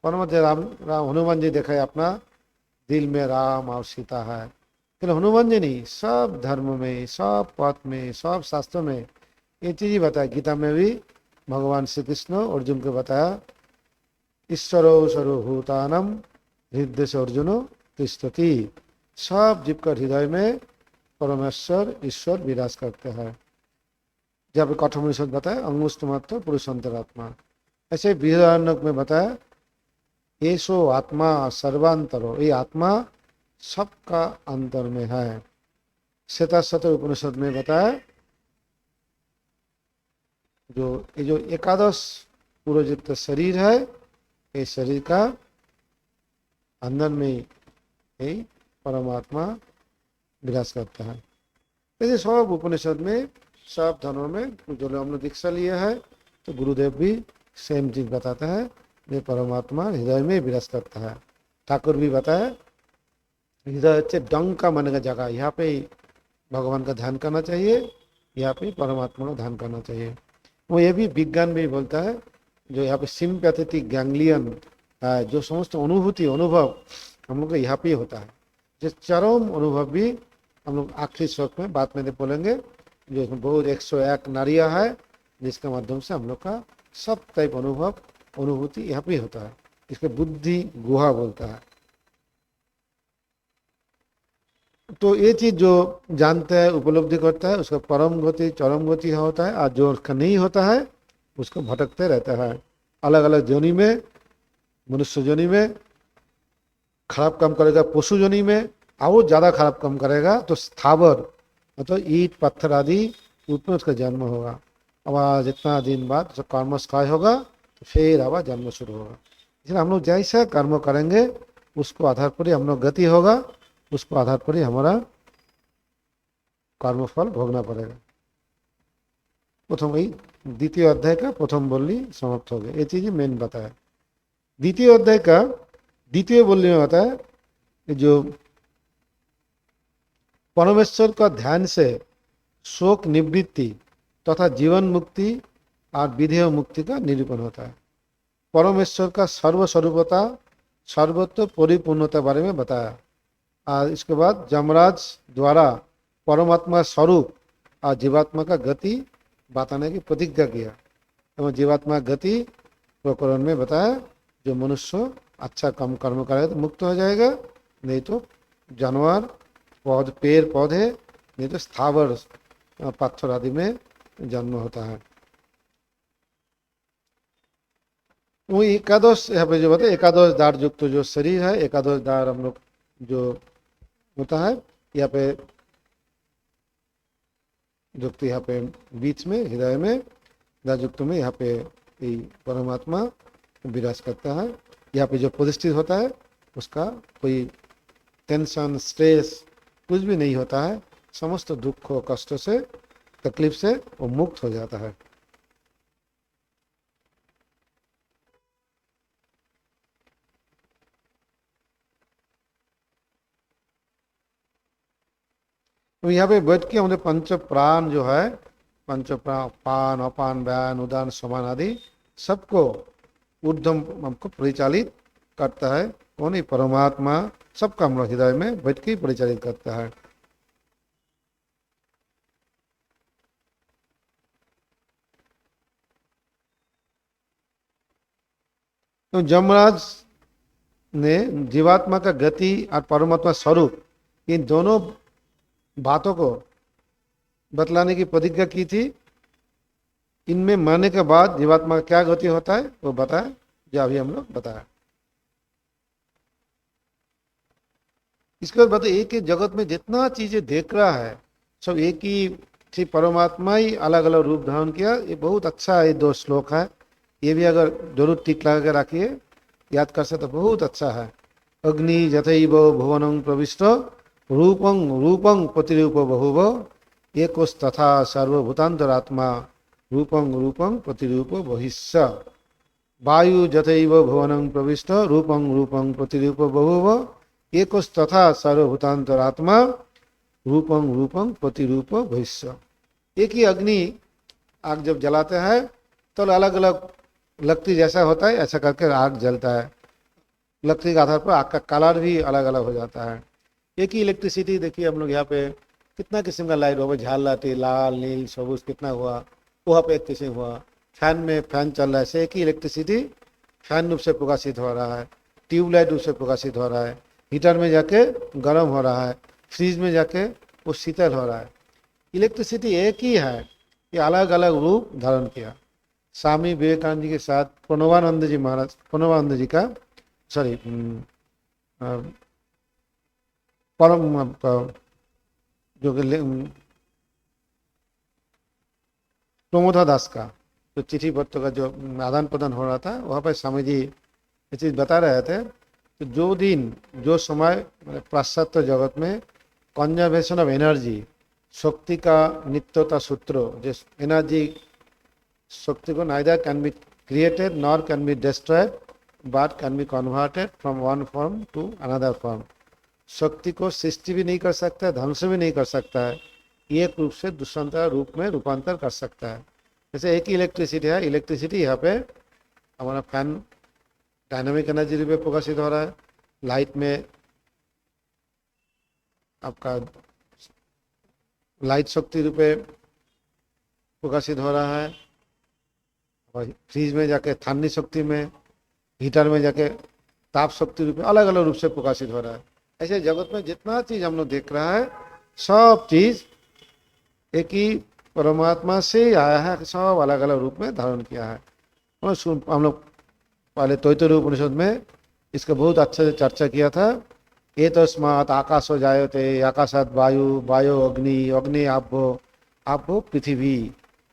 परमात्मा राम हनुमान जी देखा है, अपना दिल में राम और सीता है। केवल हनुमान जी नहीं, सब धर्म में, सब पथ में, सब शास्त्रों में ये चीज ही बताया। गीता में भी भगवान श्री कृष्ण अर्जुन को बताया, ईश्वरो सर्वभूतानम हृदय से अर्जुनो तिष्ठति। सब जीव का हृदय में परमेश्वर ईश्वर विराज करते हैं। जब कठोपनिषद बताया अंगुष्ठ मात्र पुरुषांतरात्मा। ऐसे बृहदारण्यक में बताया येषो आत्मा सर्वांतरो, ये आत्मा सबका अंतर में है। श्वेताश्वतर उपनिषद में बताया जो ये जो एकादश पूर्वयुक्त शरीर है, ये शरीर का अंदर में ही परमात्मा विराज करता है। ऐसे सब उपनिषद में, सब धर्मों में जो लोग हमने दीक्षा लिया है, तो गुरुदेव भी सेम चीज बताते हैं, ये परमात्मा हृदय में विराज करता है। ठाकुर भी बताया हृदय से डंक का मन का जगह, यहाँ पे भगवान का ध्यान करना चाहिए, यहाँ पे परमात्मा का ध्यान करना चाहिए। वो ये भी विज्ञान भी बोलता है, जो यहाँ पे सिंपैथेटिक गैंग्लियन है, जो समस्त अनुभूति अनुभव हम लोग को यहाँ पे होता है। जो चरम अनुभव भी हम लोग आखिरी श्लोक में बात में बोलेंगे, जो इसमें बहुत 101 नारियाँ है, जिसके माध्यम से हम लोग का सब टाइप अनुभव अनुभूति यहाँ पे होता है। इसके बुद्धि गुहा बोलता है। तो ये चीज जो जानता है, उपलब्धि करता है, उसका परम गति चरम गति होता है। और जो उसका नहीं होता है, उसको भटकते रहता है अलग अलग जोनि में। मनुष्य जोनि में खराब काम करेगा, पशु जोनि में और ज़्यादा खराब काम करेगा तो स्थावर मतलब ईट पत्थर आदि उसमें उसका जन्म होगा। अब जितना दिन बाद जो कर्म स्थायी होगा तो फिर अब जन्म शुरू होगा। इसलिए हम लोग जैसा कर्म करेंगे उसको आधार पर ही हम लोग गति होगा, उसको आधार पर ही हमारा कर्मफल भोगना पड़ेगा। प्रथम यही द्वितीय अध्याय का प्रथम बोली समाप्त हो गया। ये चीज मेन बताया। द्वितीय अध्याय का द्वितीय बोली में बताया जो परमेश्वर का ध्यान से शोक निवृत्ति तथा जीवन मुक्ति और विधेय मुक्ति का निरूपण होता है। परमेश्वर का सर्वस्वरूपता सर्वत्र परिपूर्णता बारे में बताया। और इसके बाद यमराज द्वारा परमात्मा स्वरूप और जीवात्मा का गति बताने की प्रतिज्ञा किया। तो जीवात्मा गति प्रकरण में बताया, जो मनुष्य अच्छा कम कर्म करेगा तो मुक्त हो जाएगा, नहीं तो जानवर पेड़ पौधे, नहीं तो स्थावर पत्थर आदि में जन्म होता है। वो एकादश यहाँ पे जो बताए, एकादश दाढ़ युक्त जो शरीर है, एकादश दाढ़ हम लोग जो होता है यहाँ पे, जो कि यहाँ पे बीच में हृदय में दाढ़ युक्त में यहाँ पे ये परमात्मा विराज करता है। यहाँ पे जो प्रतिष्ठित होता है उसका कोई टेंशन स्ट्रेस कुछ भी नहीं होता है, समस्त दुख और कष्ट से तकलीफ से वो मुक्त हो जाता है। तो यहाँ पे बैठ के हमारे पंच प्राण जो है, पंच प्राण पान अपान व्यान उदान समान आदि सबको ऊर्ध्व हमको परिचालित करता है। कौन है? परमात्मा सबका हम लोग हृदय में बैठ के परिचालित करता है। तो यमराज ने जीवात्मा का गति और परमात्मा स्वरूप इन दोनों बातों को बतलाने की प्रतिज्ञा की थी। इनमें मरने के बाद जीवात्मा का क्या गति होता है वो बताया, जो अभी हम लोग बताया। इसके बाद बताइए, एक ही जगत में जितना चीजें देख रहा है सब एक ही थी, परमात्मा ही अलग अलग रूप धारण किया। ये बहुत अच्छा है, ये 2 श्लोक है, ये भी अगर जरूर टिक लगा के रखिए, याद कर सकते तो बहुत अच्छा है। अग्नि यथैव भुवनं प्रविष्ट रूपं रूपं प्रतिरूप बहुव एकोस तथा सर्वभूतांतरात्मा रूपं रूपं प्रतिरूप बहिष्य। वायु यथैव भुवनं प्रविष्ट रूपं रूपं प्रतिरूप बहुव एकोस तथा सर्वभूतांतरात्मा रूपं रूपं प्रतिरूप बहिष्य। एक ही अग्नि आग जब जलाते हैं तो अलग अलग लकड़ी जैसा होता है, ऐसा करके आग जलता है। लकड़ी के आधार पर आग का कलर भी अलग अलग हो जाता है। एक ही इलेक्ट्रिसिटी देखिए, हम लोग यहाँ पे कितना किस्म का लाइट हुआ, झाललाटी लाल नील सबूज कितना हुआ, वहाँ पे एक किस्म हुआ। फैन में फैन चल रहा है, से एक ही इलेक्ट्रिसिटी फैन रूप से प्रकाशित हो रहा है, ट्यूबलाइट रूप से प्रकाशित हो रहा है, हीटर में जाके गर्म हो रहा है, फ्रिज में जाके वो शीतल हो रहा है। इलेक्ट्रिसिटी एक ही है, ये अलग अलग रूप धारण किया। स्वामी विवेकानंद जी के साथ प्रणवानंद जी महाराज, प्रणवानंद जी का सॉरी परम जो प्रमोदा दास का जो चिट्ठी पत्र का जो आदान प्रदान हो रहा था, वहाँ पर स्वामी जी ये चीज़ बता रहे थे। तो जो दिन जो समय पाश्चात्य जगत में कंजर्वेशन ऑफ एनर्जी, शक्ति का नित्यता सूत्र, जिस एनर्जी शक्ति को neither can be created nor can be destroyed but can be converted from one form to another form. शक्ति को सृष्टि भी नहीं कर सकता है, ध्वंस भी नहीं कर सकता है, एक रूप से दूसरा रूप में रूपांतर कर सकता है। जैसे एक ही इलेक्ट्रिसिटी है, इलेक्ट्रिसिटी यहाँ पे हमारा फैन डायनामिक एनर्जी रूप में प्रकाशित हो रहा है, लाइट में आपका लाइट शक्ति रूप में प्रकाशित हो रहा है, और फ्रिज में जाके ठंडी शक्ति में, हीटर में जाके ताप शक्ति रूप में अलग अलग रूप से प्रकाशित हो रहा है। ऐसे जगत में जितना चीज हम लोग देख रहा है सब चीज एक ही परमात्मा से ही आया है, सब अलग अलग रूप में धारण किया है। और हम लोग पहले तैत्तरीय उपनिषद में इसका बहुत अच्छे से चर्चा किया था। ये तो स्मात आकाशो जायते आकाशात वायु वायु अग्नि अग्नि आभो आभो पृथ्वी।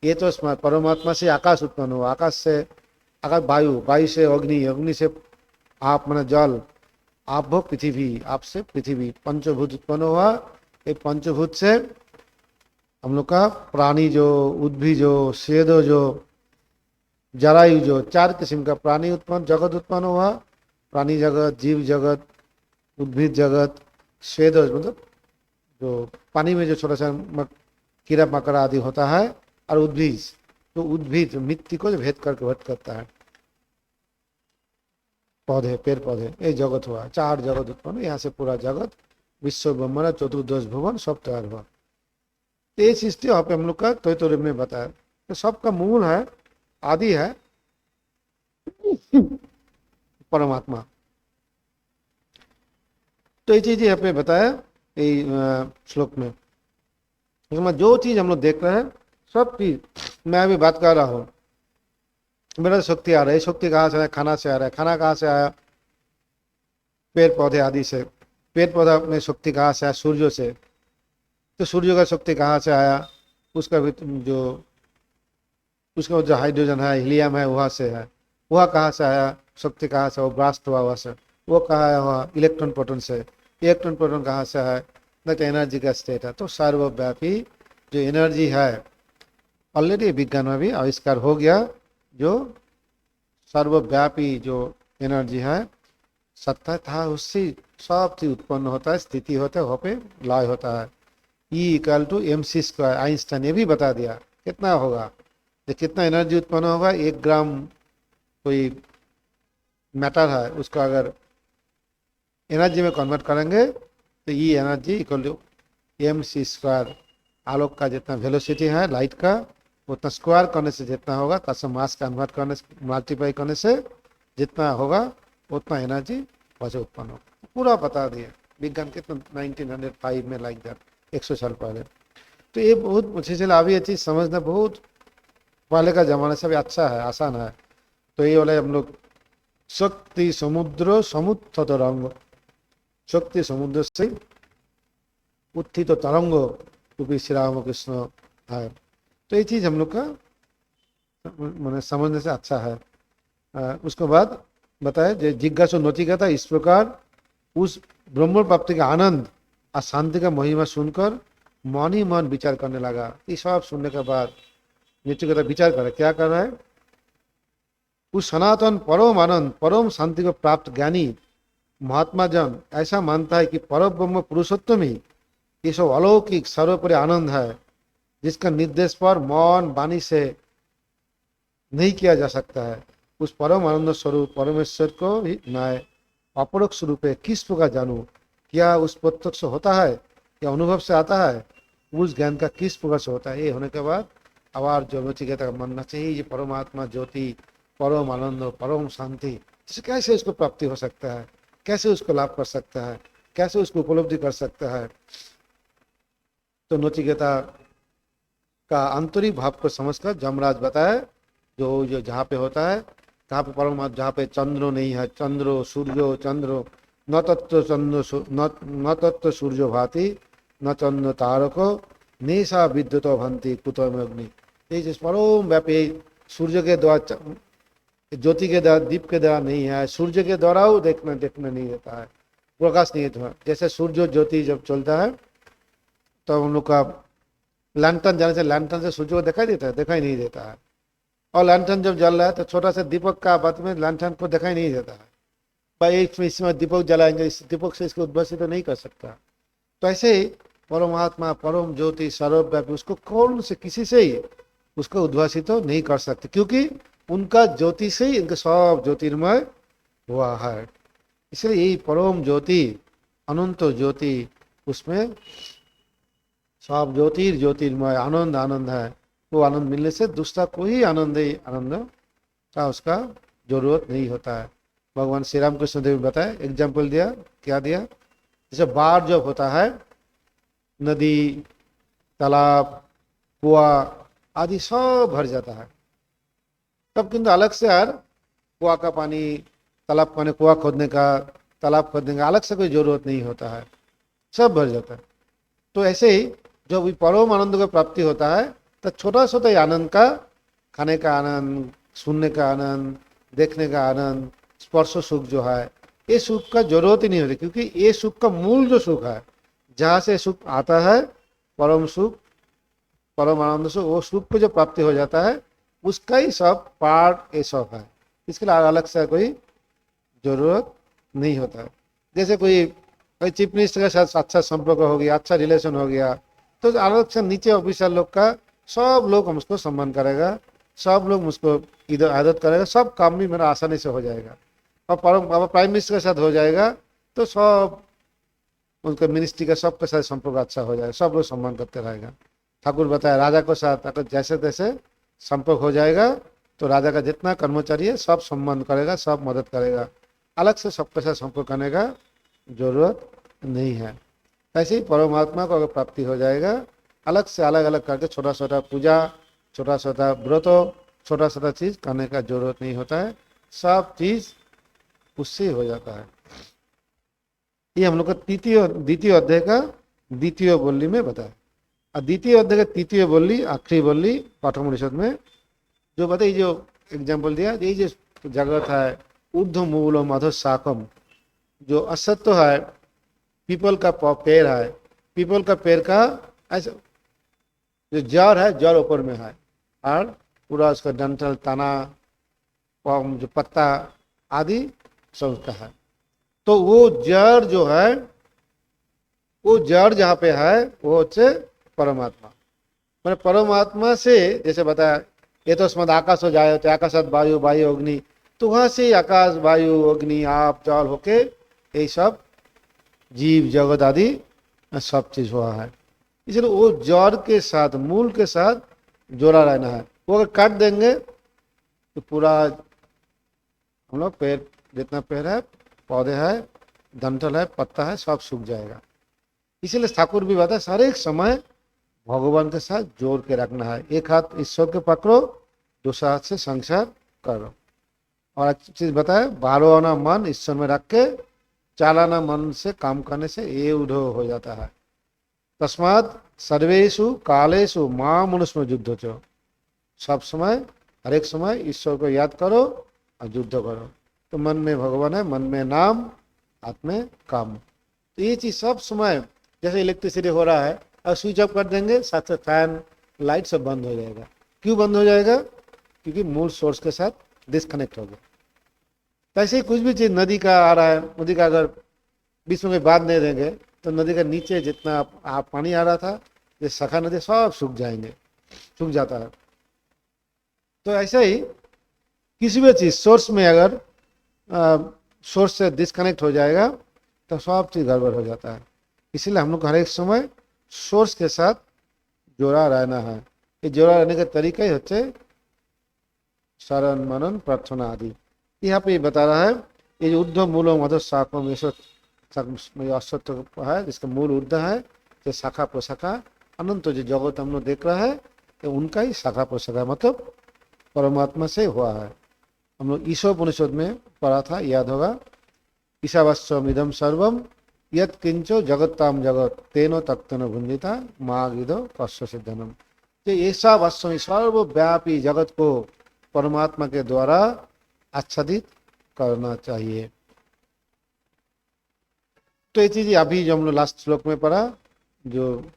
ये तो स्मात परमात्मा से आकाश उत्पन्न हुआ, आकाश से आकाश वायु, वायु से अग्नि, अग्नि से आप माने जल, आप हो पृथ्वी, आपसे पृथ्वी, पंचभूत उत्पन्न हुआ। ये पंचभूत से हम लोग का प्राणी जो उद्भिज जो स्वेदो जो जरायु जो 4 किस्म का प्राणी उत्पन्न जगत उत्पन्न हुआ। प्राणी जगत, जीव जगत, उद्भिद जगत, स्वेद मतलब जो पानी में जो छोटा सा कीड़ा मकड़ा आदि होता है, और उद्भिज तो उद्भिद मिट्टी को जो भेद करके भेद करता है, पौधे पेड़ पौधे, ये जगत हुआ। 4 जगत उत्पन्न, यहाँ से पूरा जगत विश्व ब्रह्मांड चतुर्दश भुवन सब तैयार हुआ। ये सृष्टि यहाँ पे हम लोग का तैत्तरीय में बताया। तो सबका मूल है, आदि है परमात्मा। तो ये चीज यहाँ पे बताया ये श्लोक में। जो चीज हम लोग देख रहे हैं सब चीज मैं अभी बात कर रहा हूँ, मेरा शक्ति आ रहा है, शक्ति कहाँ से आया? खाना से आ रहा है। खाना कहाँ से आया? पेड़ पौधे आदि से। पेड़ पौधा में शक्ति कहाँ से आया? सूर्य से। तो सूर्य का शक्ति कहाँ से आया? उसका भी जो उसका जो हाइड्रोजन है, हीलियम है, वहाँ से है। वह कहाँ से आया? शक्ति कहाँ से? वो ब्रास्ट हुआ वहाँ से। वो कहाँ आया? हुआ इलेक्ट्रॉन प्रोटॉन से। इलेक्ट्रॉन प्रोटॉन कहाँ से है? न तो एनर्जी का स्टेट है। तो सर्वव्यापी जो एनर्जी है, ऑलरेडी विज्ञान में भी आविष्कार हो गया, जो सर्वव्यापी जो एनर्जी है, सत्ता था, उससे सब चीज उत्पन्न होता है, स्थिति होता है, वहाँ पे लय होता है। E=mc²। आइंस्टाइन ये भी बता दिया कितना होगा, ये कितना एनर्जी उत्पन्न होगा। 1 ग्राम कोई मैटर है, उसको अगर एनर्जी में कन्वर्ट करेंगे तो E energy equal to mc²। आलोक का जितना वेलोसिटी है लाइट का, उतना स्क्वायर करने से जितना होगा, तासे मास कन्वर्ट करने से, मल्टीप्लाई करने से जितना होगा उतना एनर्जी वैसे उत्पन्न होगा। पूरा बता दिए विज्ञान कितना 1905 में, लाइक दैट, 100 साल पहले। तो ये बहुत मुझे चला, अभी ये चीज़ समझना बहुत पहले का जमाने से भी अच्छा है, आसान है। तो ये वाले हम लोग शक्ति समुद्र समुत्थित तरंग, शक्ति समुद्र से उत्थित तरंग रूपी श्री राम कृष्ण है। तो ये चीज़ हम लोग का मैंने समझने से अच्छा है। उसके बाद बताए जो जिज्ञासु नचिकेता इस प्रकार उस ब्रह्म प्राप्ति का आनंद और शांति का महिमा सुनकर मन ही मन विचार करने लगा। ये सब सुनने के बाद नचिकेता विचार करे, क्या कर रहा है? उस सनातन परम आनंद परम शांति को प्राप्त ज्ञानी महात्मा जन ऐसा मानता है कि पर ब्रह्म पुरुषोत्तम ही ये सब अलौकिक सर्वोपरि आनंद है, जिसका निर्देश पर मन वाणी से नहीं किया जा सकता है। उस परम आनंद स्वरूप परमेश्वर को ही मैं अपरोक्ष रूप में किस प्रकार जानूं? क्या उस प्रत्यक्ष होता है या अनुभव से आता है? उस ज्ञान का किस प्रकार से होता है? ये होने के बाद आवार जो नचिकेता का मानना चाहिए, ये परमात्मा ज्योति, परम आनंद, परम शांति, जिसे कैसे उसको प्राप्ति हो सकता है, कैसे उसको लाभ कर सकता है, कैसे उसको उपलब्धि कर सकता है। तो नचिकेता का आंतरिक भाव को समझकर जमराज बताए, जो जो जहाँ पे होता है, कहाँ पे परमात्मा, जहाँ पे चंद्रो नहीं है, चंद्रो सूर्यो चंद्रो न तत्व चंद्र न तत्व सूर्यो भाति न चंद्र तारको निशा विद्युतो भंति कुतो में अग्नि। ये जिस परम व्यापी सूर्य के द्वारा, ज्योति के द्वारा, दीप के द्वारा नहीं है, सूर्य के द्वारा वो देखने नहीं देता है, प्रकाश नहीं देता। जैसे सूर्य ज्योति जब चलता है तो हम लोग का लैंटर्न जाने से, लैंटर्न से सूर्य को दिखाई देता है? दिखाई नहीं देता है। और लैंटर्न जब जल रहा है तो छोटा सा दीपक का बात में लैंटर्न को दिखाई नहीं देता है, भाई इसमें दीपक जलाएंगे, इस दीपक से इसको उद्भासित तो नहीं कर सकता। तो ऐसे ही परमात्मा परम ज्योति सर्वव्यापी, उसको कौन से किसी से ही उसको उद्भासित तो नहीं कर सकते, क्योंकि उनका ज्योति से ही इनका सब ज्योतिर्मय हुआ है। इसलिए यही परम ज्योति, अनंत ज्योति, उसमें सब ज्योतिर्मय आनंद आनंद है। वो आनंद मिलने से दूसरा कोई आनंद का उसका जरूरत नहीं होता है। भगवान श्री राम कृष्ण देव बताए, एग्जाम्पल दिया, क्या दिया? जैसे बाढ़ जब होता है, नदी, तालाब, कुआं आदि सब भर जाता है, तब किंतु अलग से यार कुआं का पानी, तालाब पानी, कुआं खोदने का, तालाब खोदने का अलग से कोई जरूरत नहीं होता है, सब भर जाता है। तो ऐसे ही जब परम आनंद को प्राप्ति होता है तो छोटा छोटा ही आनंद का, खाने का आनंद, सुनने का आनंद, देखने का आनंद, स्पर्श सुख जो है, ये सुख का जरूरत ही नहीं होती, क्योंकि ये सुख का मूल जो सुख है, जहाँ से सुख आता है, परम सुख, परम आनंद सुख, वो सुख को जो प्राप्ति हो जाता है, उसका ही सब पार्ट ये सब है। इसके लिए अलग से कोई जरूरत नहीं होता है। जैसे कोई चीफ मिनिस्टर के साथ अच्छा संपर्क हो गया, अच्छा रिलेशन हो गया, तो अलग से नीचे ऑफिसर लोग का सब लोग हमको सम्मान करेगा, सब लोग मुझको इधर आदत करेगा, सब काम भी मेरा आसानी से हो जाएगा। और प्राइम मिनिस्टर के साथ हो जाएगा तो सब उनका मिनिस्ट्री का सबके साथ संपर्क अच्छा हो जाएगा, सब लोग सम्मान करते रहेगा। ठाकुर बताया राजा के साथ अगर जैसे तैसे संपर्क हो जाएगा तो राजा का जितना कर्मचारी है सब सम्मान करेगा, सब मदद करेगा, अलग से सबके साथ संपर्क करने का जरूरत नहीं है। ऐसे ही परमात्मा को अगर प्राप्ति हो जाएगा, अलग से अलग अलग करके छोटा छोटा पूजा, छोटा छोटा व्रत, छोटा छोटा चीज करने का जरूरत नहीं होता है, सब चीज उससे हो जाता है। ये हम लोग का तृतीय द्वितीय अध्याय का द्वितीय बोली में बताया। और द्वितीय अध्याय का तृतीय बोली आखिरी बोली पाठोपनिषद में जो बताइए, जो एग्जाम्पल दिया, ये जो जगत है ऊर्ध्व मूल मधु शाकम, जो असत्य है पीपल का पेड़ है, पीपल का पेड़ का ऐसा जो जड़ है जड़ ऊपर में है और पूरा उसका डंठल तना जो पत्ता आदि सब उसका है। तो वो जड़ जो है, वो जड़ जहाँ पे है वो होते परमात्मा, मैंने परमात्मा से जैसे बताया ये तो स्मद आकाश हो जाए तो आकाशत वायु वायु अग्नि, तो वहां से आकाश वायु अग्नि आप जल होके ये सब जीव जगत आदि सब चीज हुआ है। इसलिए वो जड़ के साथ मूल के साथ जोड़ा रहना है। वो अगर काट देंगे तो पूरा हम लोग पेड़ जितना पेड़ है पौधे है डंठल है पत्ता है सब सूख जाएगा। इसीलिए ठाकुर भी बताया सारे एक समय भगवान के साथ जोड़ के रखना है, एक हाथ ईश्वर के पकड़ो दूसरा हाथ से संसार करो। और अच्छी चीज बताया 12 आना मन ईश्वर में रख के 4 आना मन से काम करने से ये उधो हो जाता है। तस्मात सर्वेषु कालेषु मां मनुष्य युद्ध चो, सब समय हर एक समय ईश्वर को याद करो और युद्ध करो। तो मन में भगवान है, मन में नाम, हाथ में काम। तो ये चीज सब समय जैसे इलेक्ट्रिसिटी हो रहा है और स्विच ऑफ कर देंगे साथ साथ फैन लाइट सब बंद हो जाएगा। क्यों बंद हो जाएगा? क्योंकि मूल सोर्स के साथ डिस्कनेक्ट हो गया। तो ऐसे ही कुछ भी चीज नदी का आ रहा है, नदी का अगर बीच में बांध नहीं देंगे तो नदी का नीचे जितना आप पानी आ रहा था ये शाखा नदी सब सूख जाएंगे, सूख जाता है। तो ऐसे ही किसी भी चीज सोर्स में अगर सोर्स से डिस्कनेक्ट हो जाएगा तो सब चीज गड़बड़ हो जाता है। इसीलिए हम लोग हर एक समय सोर्स के साथ जोड़ा रहना है। ये जोड़ा रहने का तरीका ही होते शरण मनन प्रार्थना आदि। यहाँ पे बता रहा है ये जो ऊर्ध्व मूल मधु शाखा में असत्य है जिसका मूल ऊर्ध्व है, जो शाखा प्रशाखा अनंत जो जगत हम लोग देख रहा है तो उनका ही शाखा प्रशाखा मतलब परमात्मा से हुआ है। हम लोग ईशो उपनिषद में पढ़ा था, याद होगा, ईशावास्यम इदम सर्वम यत किंचो जगत्ताम जगत तेनो तक्तनो भुंजिता मागिदो कस्य सिद्धनम। तो ऐसा वास्तव सर्वव्यापी जगत को परमात्मा के द्वारा आच्छादित करना चाहिए। तो ये चीज अभी जो हम लोग लास्ट श्लोक में पढ़ा, जो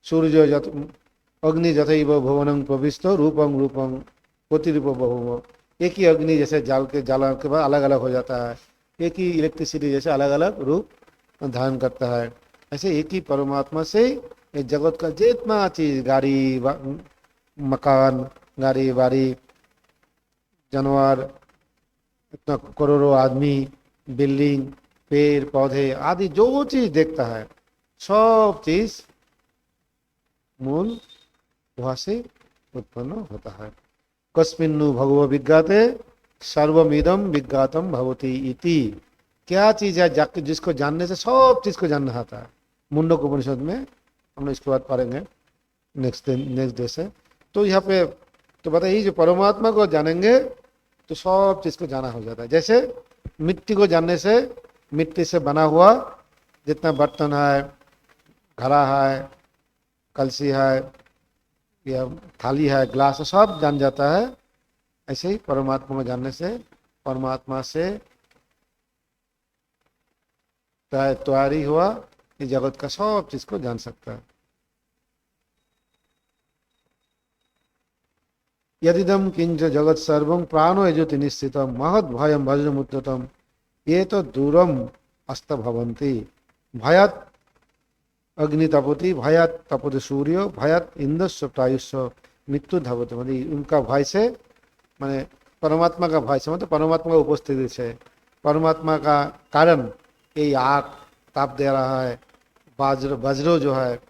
सूर्य अग्नि जथैव भुवनं प्रविष्टो रूपं रूपं कोटिरूप बहुम, एक ही अग्नि जैसे जाल के बाद अलग अलग हो जाता है, एक ही इलेक्ट्रिसिटी जैसे अलग अलग रूप धारण करता है, ऐसे एक ही परमात्मा से इस जगत का जितना चीज गाड़ी मकान गाड़ी बाड़ी जानवर इतना करोड़ों आदमी बिल्डिंग पेड़ पौधे आदि जो चीज देखता है सब चीज मूल वहां से उत्पन्न होता है। कस्मिन्नु भगवो विज्ञाते सर्वमिदम विज्ञातम भवति इति। क्या चीज है जिसको जानने से सब चीज को जानना आता है। मुंडक उपनिषद में हम लोग इसके बाद पढ़ेंगे नेक्स्ट डे से। तो यहाँ पे तो बताइए जो परमात्मा को जानेंगे तो सब चीज को जाना हो जाता है। जैसे मिट्टी को जानने से मिट्टी से बना हुआ जितना बर्तन है, घड़ा है, कलसी है या थाली है, ग्लास है, सब जान जाता है। ऐसे ही परमात्मा को जानने से परमात्मा से तैयारी हुआ इस जगत का सब चीज को जान सकता है। यदिदम किंच जगत सर्वं प्राणो यजति निश्चितम महद भयम वज्रमुत्तम ये तो दूरम अस्त भवंती भयात अग्नि तपति भयात तपति सूर्य भयात इंद्रस्य प्रायुष्य मृत्यु धवत। मतलब उनका भय से माने परमात्मा का भय से मतलब परमात्मा का उपस्थिति से, परमात्मा का कारण ये आग ताप दे रहा है, वज्रो जो है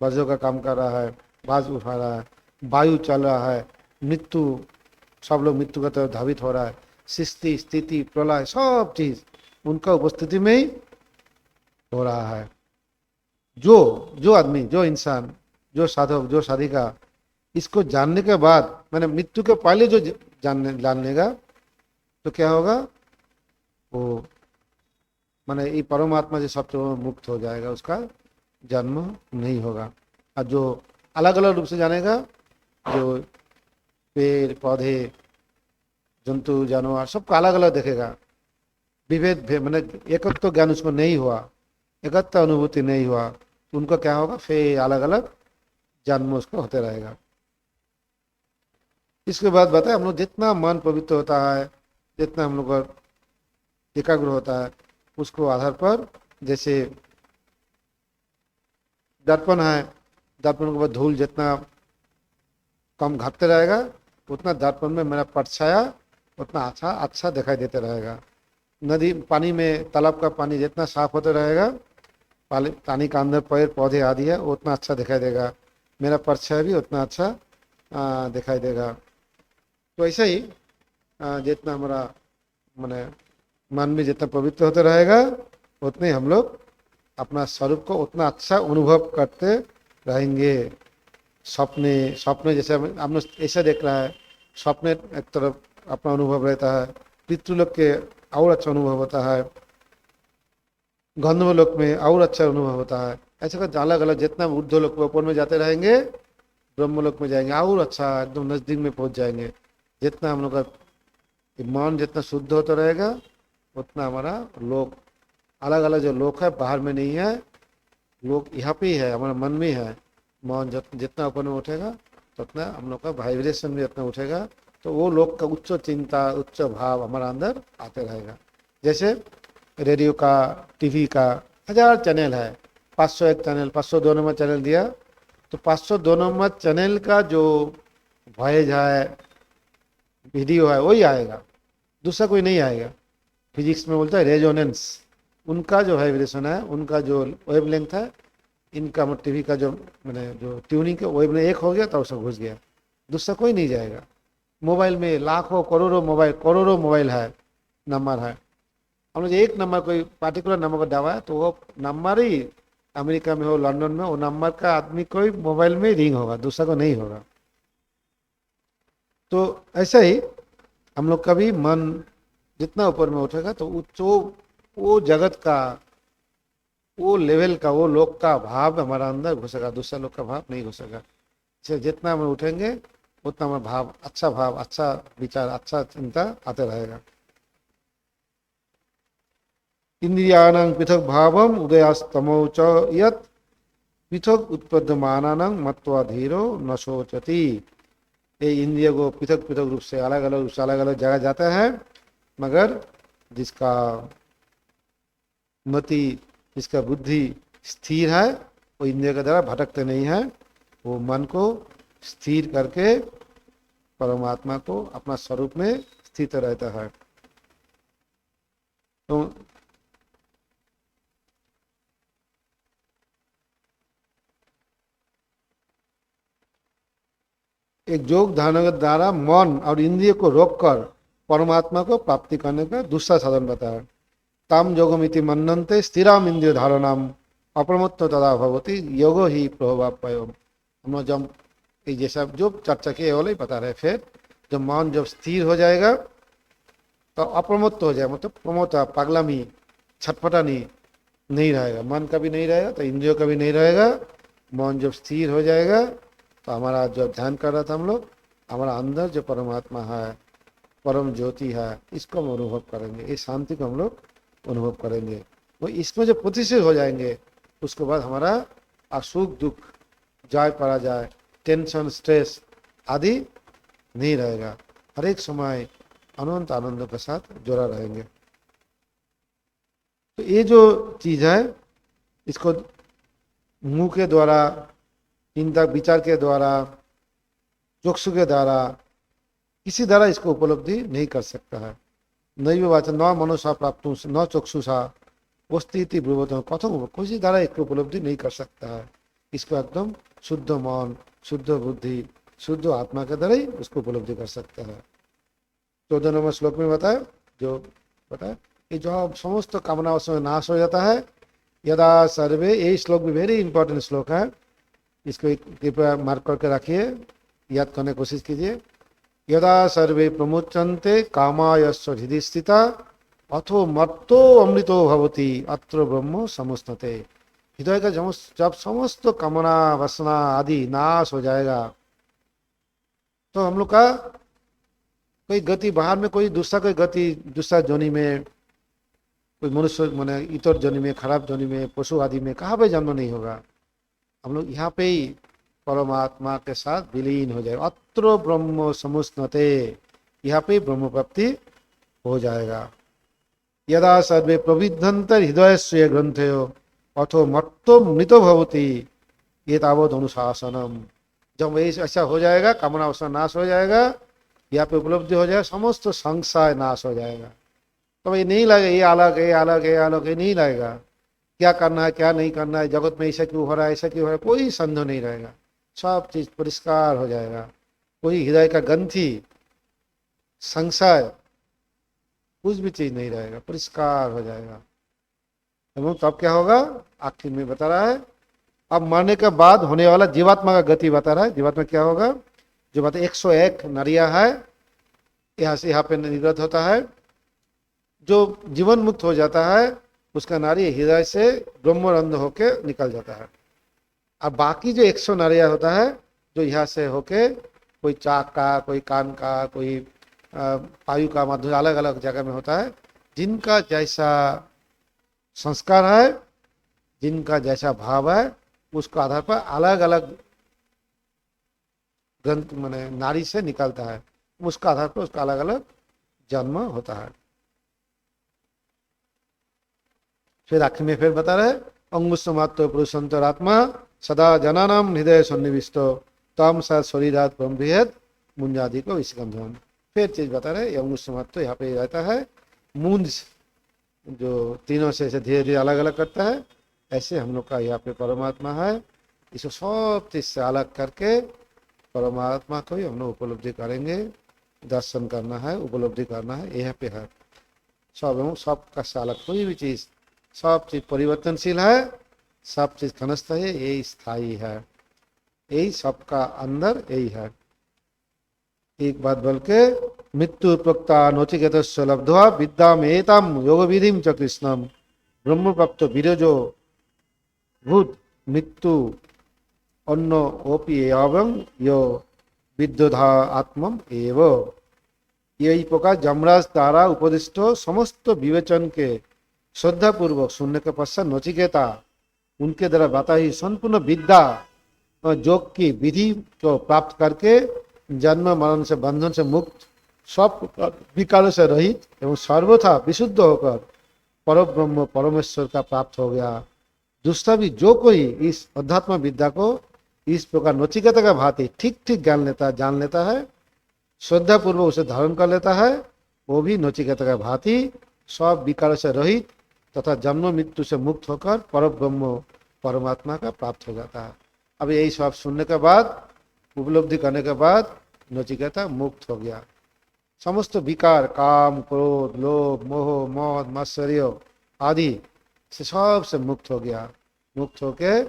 वज्रों का काम कर रहा है, बाज उठा रहा है, वायु चल रहा है, मृत्यु सब लोग मृत्यु का तरफ धावित हो रहा है, सृष्टि स्थिति प्रलय सब चीज उनका उपस्थिति में ही हो रहा है। जो आदमी जो इंसान जो साधक जो साधिका इसको जानने के बाद मैंने मृत्यु के पहले जो जान लेगा तो क्या होगा, वो माने ये परमात्मा से सब मुक्त हो जाएगा, उसका जन्म नहीं होगा। और जो अलग अलग रूप से जानेगा, जो पेड़ पौधे जंतु जानवर सबको अलग अलग देखेगा, विभेद मैंने एकत्व तो ज्ञान उसको नहीं हुआ, एकत्व अनुभूति नहीं हुआ, तो उनको क्या होगा, फिर अलग अलग जन्म उसको होते रहेगा। इसके बाद बताए हम लोग जितना मन पवित्र होता है, जितना हम लोग का एकाग्र होता है, उसको आधार पर जैसे दर्पण है, दर्पण के बाद धूल जितना कम घटते रहेगा उतना दर्पण में मेरा परछाया उतना अच्छा अच्छा दिखाई देते रहेगा। नदी पानी में तालाब का पानी जितना साफ होते रहेगा, पानी का अंदर पेड़ पौधे आदि है उतना अच्छा दिखाई देगा, मेरा परछाया भी उतना अच्छा दिखाई देगा। तो ऐसे ही जितना हमारा मैंने मन भी जितना पवित्र होते रहेगा उतने हम लोग अपना स्वरूप को उतना अच्छा अनुभव करते रहेंगे। सपने सपने जैसे आपने ऐसा देख रहा है, सपने एक तरफ अपना अनुभव रहता है, पितृलोक के और अच्छा अनुभव होता है, गंधर्वलोक में और अच्छा अनुभव होता है। ऐसे कर अलग अलग जितना ऊर्ध्वलोक ऊपर में जाते रहेंगे, ब्रह्मलोक में जाएंगे और अच्छा एकदम नजदीक में पहुंच जाएंगे। जितना हम लोग का मन जितना शुद्ध होता रहेगा उतना हमारा लोक अलग अलग जो लोक है बाहर में नहीं है, लोक यहाँ पे ही है, हमारा मन में है। मन जितना ऊपर में उठेगा तो उतना हम लोग का वाइब्रेशन भी उतना उठेगा, तो वो लोग का उच्च चिंता उच्च भाव हमारा अंदर आते रहेगा। जैसे रेडियो का टीवी का 1000 चैनल है, 501 चैनल 502 नंबर चैनल दिया तो 502 नंबर चैनल का जो वॉइस है वीडियो है वही आएगा, दूसरा कोई नहीं आएगा। फिजिक्स में बोलता है रेजोनेंस, उनका जो वाइब्रेशन है उनका जो वेवलेंथ है, इनका टीवी का जो मैंने जो ट्यूनिंग के वेवलेंथ एक हो गया तो उसमें घुस गया, दूसरा कोई नहीं जाएगा। मोबाइल में लाखों करोड़ों मोबाइल है, नंबर है, हम लोग एक नंबर कोई पार्टिकुलर नंबर को दबाया तो वो नंबर ही अमेरिका में हो लंदन में वो नंबर का आदमी कोई मोबाइल में रिंग होगा, दूसरा को नहीं होगा। तो ऐसा ही हम लोग का भी मन जितना ऊपर में उठेगा तो वो जगत का वो लेवल का वो लोक का भाव हमारा अंदर घुसेगा, दूसरा लोक का भाव नहीं घुसेगा। इससे जितना हम उठेंगे उतना हमारा भाव अच्छा विचार अच्छा चिंता आते रहेगा। इंद्रियाणां पृथक भावम उदयास्तमो च यत् पृथक उत्पद्यमानानां मत्वा धीरो न शोचति। ये इंद्रिय को पृथक पृथक रूप से अलग अलग जगह जाता है, मगर जिसका मति जिसका बुद्धि स्थिर है वो इंद्रिय के द्वारा भटकते नहीं है, वो मन को स्थिर करके परमात्मा को अपना स्वरूप में स्थित रहता है। तो एक योग धारणा के द्वारा मन और इंद्रिय को रोककर परमात्मा को प्राप्ति करने का दूसरा साधन बताया। ताम योगमिति मन्नन्ते स्थिराम इंद्रिय धारणाम अप्रमत्त तदा भवति योगो ही प्रभावपयम। हम लोग जब जैसा जो चर्चा किए वाले ही बता रहे, फिर जब मन जब स्थिर हो जाएगा तो अप्रमत्त हो जाए, मतलब प्रमोद पागलामी छटपटा नहीं रहेगा, मन का भी नहीं रहेगा तो इंद्रियों का भी नहीं रहेगा। मन जब स्थिर हो जाएगा तो हमारा जो ध्यान कर रहा था हम लोग, हमारा अंदर जो परमात्मा है परम ज्योति है, इसको हम अनुभव करेंगे, इस शांति को हम लोग अनुभव करेंगे। वो इसमें जो प्रतिष्ठित हो जाएंगे उसके बाद हमारा असुख दुख जाय पराजय टेंशन स्ट्रेस आदि नहीं रहेगा, हर एक समय अनंत आनंदों के साथ जुड़ा रहेंगे। तो ये जो चीज है इसको मुंह के द्वारा चिंता विचार के द्वारा चक्षु के द्वारा किसी द्वारा इसको उपलब्धि नहीं कर सकता है। नैव वाचा न मनसा प्राप्त न चक्षुषा वस्ती ब्रुवत कथम, किसी द्वारा इसको उपलब्धि नहीं कर सकता है। इसको एकदम शुद्ध मन शुद्ध बुद्धि शुद्ध आत्मा के द्वारा ही उसको उपलब्धि कर सकता है। 14 नंबर श्लोक में बताया जो बताया ये जो समस्त कामनाओं से नाश हो जाता है यदा सर्वे, ये श्लोक भी वेरी इंपॉर्टेंट श्लोक है, इसको कृपया मार्क करके रखिए। याद करने की कोशिश कीजिए। यदा सर्वे प्रमुच्यन्ते कामायस्य हृदि स्थिता अथो मत्तो अमृतो भवति अत्र ब्रह्म समुष्णते। हृदय का जब समस्त कामना वासना आदि नाश हो जाएगा तो हम लोग का कोई गति बाहर में, कोई दूसरा कोई गति दूसरा जोनि में, कोई मनुष्य माने इतर जोनि में, खराब जोनि में, पशु आदि में कहाँ पे जन्म नहीं होगा। हम लोग यहाँ पे ही परमात्मा के साथ विलीन हो जाएगा। अत्र ब्रह्म समुष्णते, यहाँ पे ब्रह्म प्राप्ति हो जाएगा। यदा सर्वे प्रविद्धन्ते हृदय से ग्रंथयो अथो मत्तो मृतो भवति ये तावत अनुशासनम। जब ऐसा हो जाएगा, कामना वासना नाश हो जाएगा, यहाँ पे उपलब्धि हो जाएगा, समस्त संशय नाश हो जाएगा। तो ये नहीं लगेगा ये अलग है, अलग है, अलग है, नहीं लगेगा। क्या करना है, क्या नहीं करना है, जगत में ऐसा क्यों हो रहा है, ऐसा क्यों हो रहा है, कोई संदेह नहीं रहेगा। सब चीज परिष्कार हो जाएगा। कोई हृदय का ग्रंथि, संशय, कुछ भी चीज नहीं रहेगा, परिष्कार हो जाएगा। एवं तब क्या होगा, आखिर में बता रहा है। अब मरने के बाद होने वाला जीवात्मा का गति बता रहा है। जीवात्मा क्या होगा, जो बात 101 नारिया है, यहाँ से यहाँ पे निर्गत होता है। जो जीवन मुक्त हो जाता है उसका नारी हृदय से ब्रह्मरंध्र होके निकल जाता है। अब बाकी जो 100 नारिया होता है, जो यहाँ से होके कोई चाक का, कोई कान का, कोई पायु का माध्यम, अलग अलग जगह में होता है। जिनका जैसा संस्कार है, जिनका जैसा भाव है, उसके आधार पर अलग अलग ग्रंथ माने नारी से निकलता है। उसका आधार पर उसका अलग अलग जन्म होता है। फिर आखिर में फिर बता रहे, अंगुष्मात्र पुरुषंतरात्मा सदा जनानाम हृदय सन्निविष्ट तम सा शरीरात ब्रह्मभेद मुंजादि को विषगंधन। फिर चीज बता रहे, अंगुष्मात्र यहाँ पे रहता है, मुंज जो तीनों से धीरे धीरे अलग अलग करता है, ऐसे हम लोग का यहाँ पे परमात्मा है। इसको सब चीज से अलग करके परमात्मा को ही हम लोग उपलब्धि करेंगे। दर्शन करना है, उपलब्धि करना है, यहाँ पे है सब। सबका से अलग कोई भी चीज, सब चीज परिवर्तनशील है, सब चीज खनस्थायी है, यही स्थायी है, यही सबका अंदर यही है। एक बात बोल के, मृत्यु प्रोक्ता नचिकेत लब्ध्वा विद्याम एताम योग विधि च कृष्णम ब्रह्म प्राप्त विरजो भूत मृत्यु अन्न ओपी एवं यो विद्योधा आत्मम एव। यही प्रकार जमराज द्वारा उपदिष्ट समस्त विवेचन के श्रद्धा पूर्वक सुनने के पश्चात नचिकेता उनके द्वारा बताई संपूर्ण विद्या और योग की विधि को प्राप्त करके जन्म मरण से बंधन से मुक्त, सब विकारों से रहित एवं सर्वथा विशुद्ध होकर परब्रह्म परमेश्वर का प्राप्त हो गया। दूसरा भी जो कोई इस अध्यात्म विद्या को इस प्रकार नचिकेता का भांति ठीक ठीक जान लेता है, श्रद्धा पूर्वक उसे धारण कर लेता है, वो भी नचिकेता का भांति सब विकारों से रहित तथा जन्म मृत्यु से मुक्त होकर परब्रह्म परमात्मा का प्राप्त हो जाता है। अब यही सब सुनने के बाद, उपलब्धि करने के बाद नचिकेता मुक्त हो गया। समस्त विकार, काम, क्रोध, लोभ, मोह, मद, मात्सर्य आदि से सब से मुक्त हो गया। मुक्त होके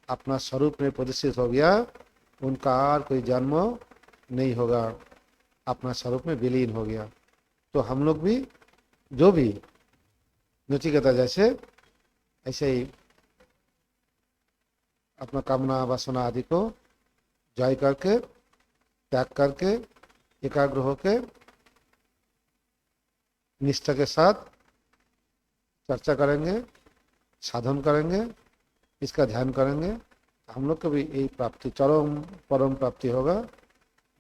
अपना स्वरूप में प्रतिष्ठित हो गया। उनका और कोई जन्म नहीं होगा, अपना स्वरूप में विलीन हो गया। तो हम लोग भी जो भी नचिकेता जैसे ऐसे ही अपना कामना वासना आदि को जय करके, त्याग करके, एकाग्र होके निष्ठा के साथ चर्चा करेंगे, साधन करेंगे, इसका ध्यान करेंगे। हम लोग को भी यही प्राप्ति, चरम परम प्राप्ति होगा,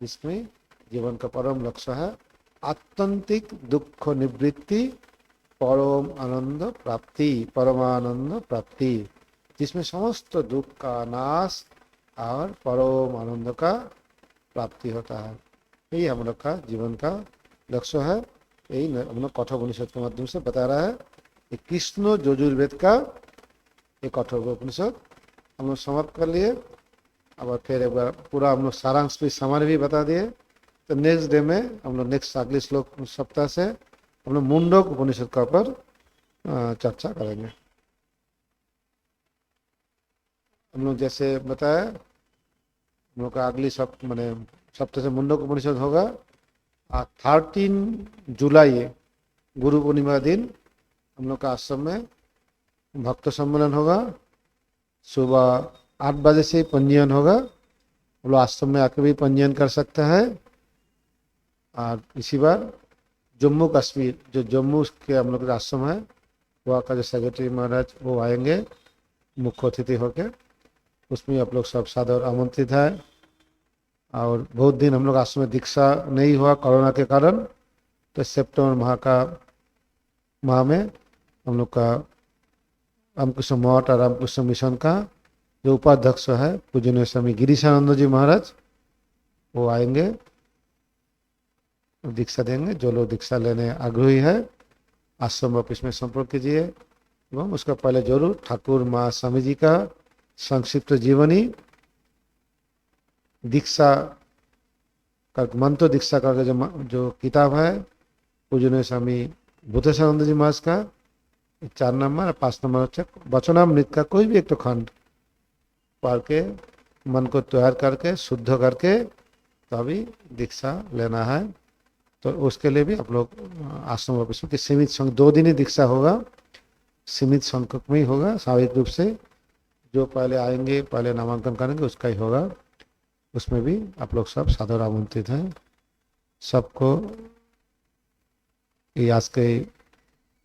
जिसमें जीवन का परम लक्ष्य है आत्यंतिक दुख निवृत्ति, परम आनंद प्राप्ति, परमानंद प्राप्ति, जिसमें समस्त दुख का नाश और परम आनंद का प्राप्ति होता है। यही हम लोग का जीवन का लक्ष्य है। यही हम लोग कठोपनिषद के माध्यम से बता रहा है। ये कृष्ण यजुर्वेद का एक कठोपनिषद हम लोग समाप्त कर लिए। अब फिर एक बार पूरा हम लोग सारांश भी सामान्य भी बता दिए। तो नेक्स्ट डे में हम लोग नेक्स्ट अगले श्लोक सप्ताह से हम लोग मुंडक उपनिषद का पर चर्चा करेंगे। हम लोग जैसे बताया, हम लोग का अगली मैंने सप्तश मुंडक उपनिषद होगा। और 13 जुलाई गुरु पूर्णिमा दिन हम लोग का आश्रम में भक्त सम्मेलन होगा। सुबह 8 बजे से पंजीयन होगा। हम लोग आश्रम में आके भी पंजीयन कर सकते हैं। और इसी बार जम्मू कश्मीर, जो जम्मू के हम लोग का आश्रम है, वहाँ का जो सेक्रेटरी महाराज वो आएंगे मुख्य अतिथि होकर। उसमें आप लोग सब सादर आमंत्रित है। और बहुत दिन हम लोग आश्रम में दीक्षा नहीं हुआ कोरोना के कारण, तो सितंबर माह में हम लोग का रामकृष्ण मठ और रामकृष्ण मिशन का जो उपाध्यक्ष है पूजनीय स्वामी गिरीशानंद जी महाराज, वो आएंगे, दीक्षा देंगे। जो लोग दीक्षा लेने आग्रही है आश्रम ऑफिस में संपर्क कीजिए। एवं उसका पहले जरूर ठाकुर माँ स्वामी जी का संक्षिप्त जीवनी, दीक्षा का मंत्र दीक्षा का जो किताब है पूजनीय स्वामी भूतेशानंद जी महाराज का 4 नंबर और 5 नंबर होच्छे वचनामृत का कोई भी एक तो खंड पढ़ के मन को तैयार करके शुद्ध करके तभी दीक्षा लेना है। तो उसके लिए भी आप लोग आश्रम ऑफिस में सीमित संख्या 2 दिन ही दीक्षा होगा, सीमित संख्यक में ही होगा। स्वाभाविक रूप से जो पहले आएंगे पहले नामांकन करेंगे उसका ही होगा। उसमें भी आप लोग सब सादर आमंत्रित हैं। सबको ये आज के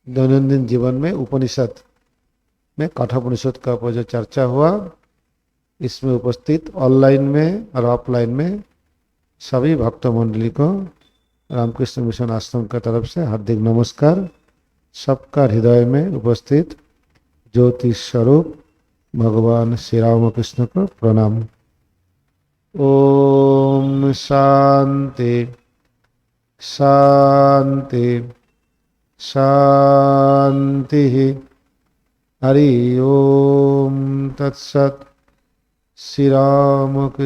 दैनंदिन जीवन में उपनिषद में कठोपनिषद का ऊपर जो चर्चा हुआ, इसमें उपस्थित ऑनलाइन में और ऑफलाइन में सभी भक्त मंडली को रामकृष्ण मिशन आश्रम की तरफ से हार्दिक नमस्कार। सबका हृदय में उपस्थित ज्योति स्वरूप भगवान श्री रामकृष्ण को प्रणाम। ओम शांति शांति शांति। हरि ओम तत्सत्। श्री रामकृष्णार्पणमस्तु।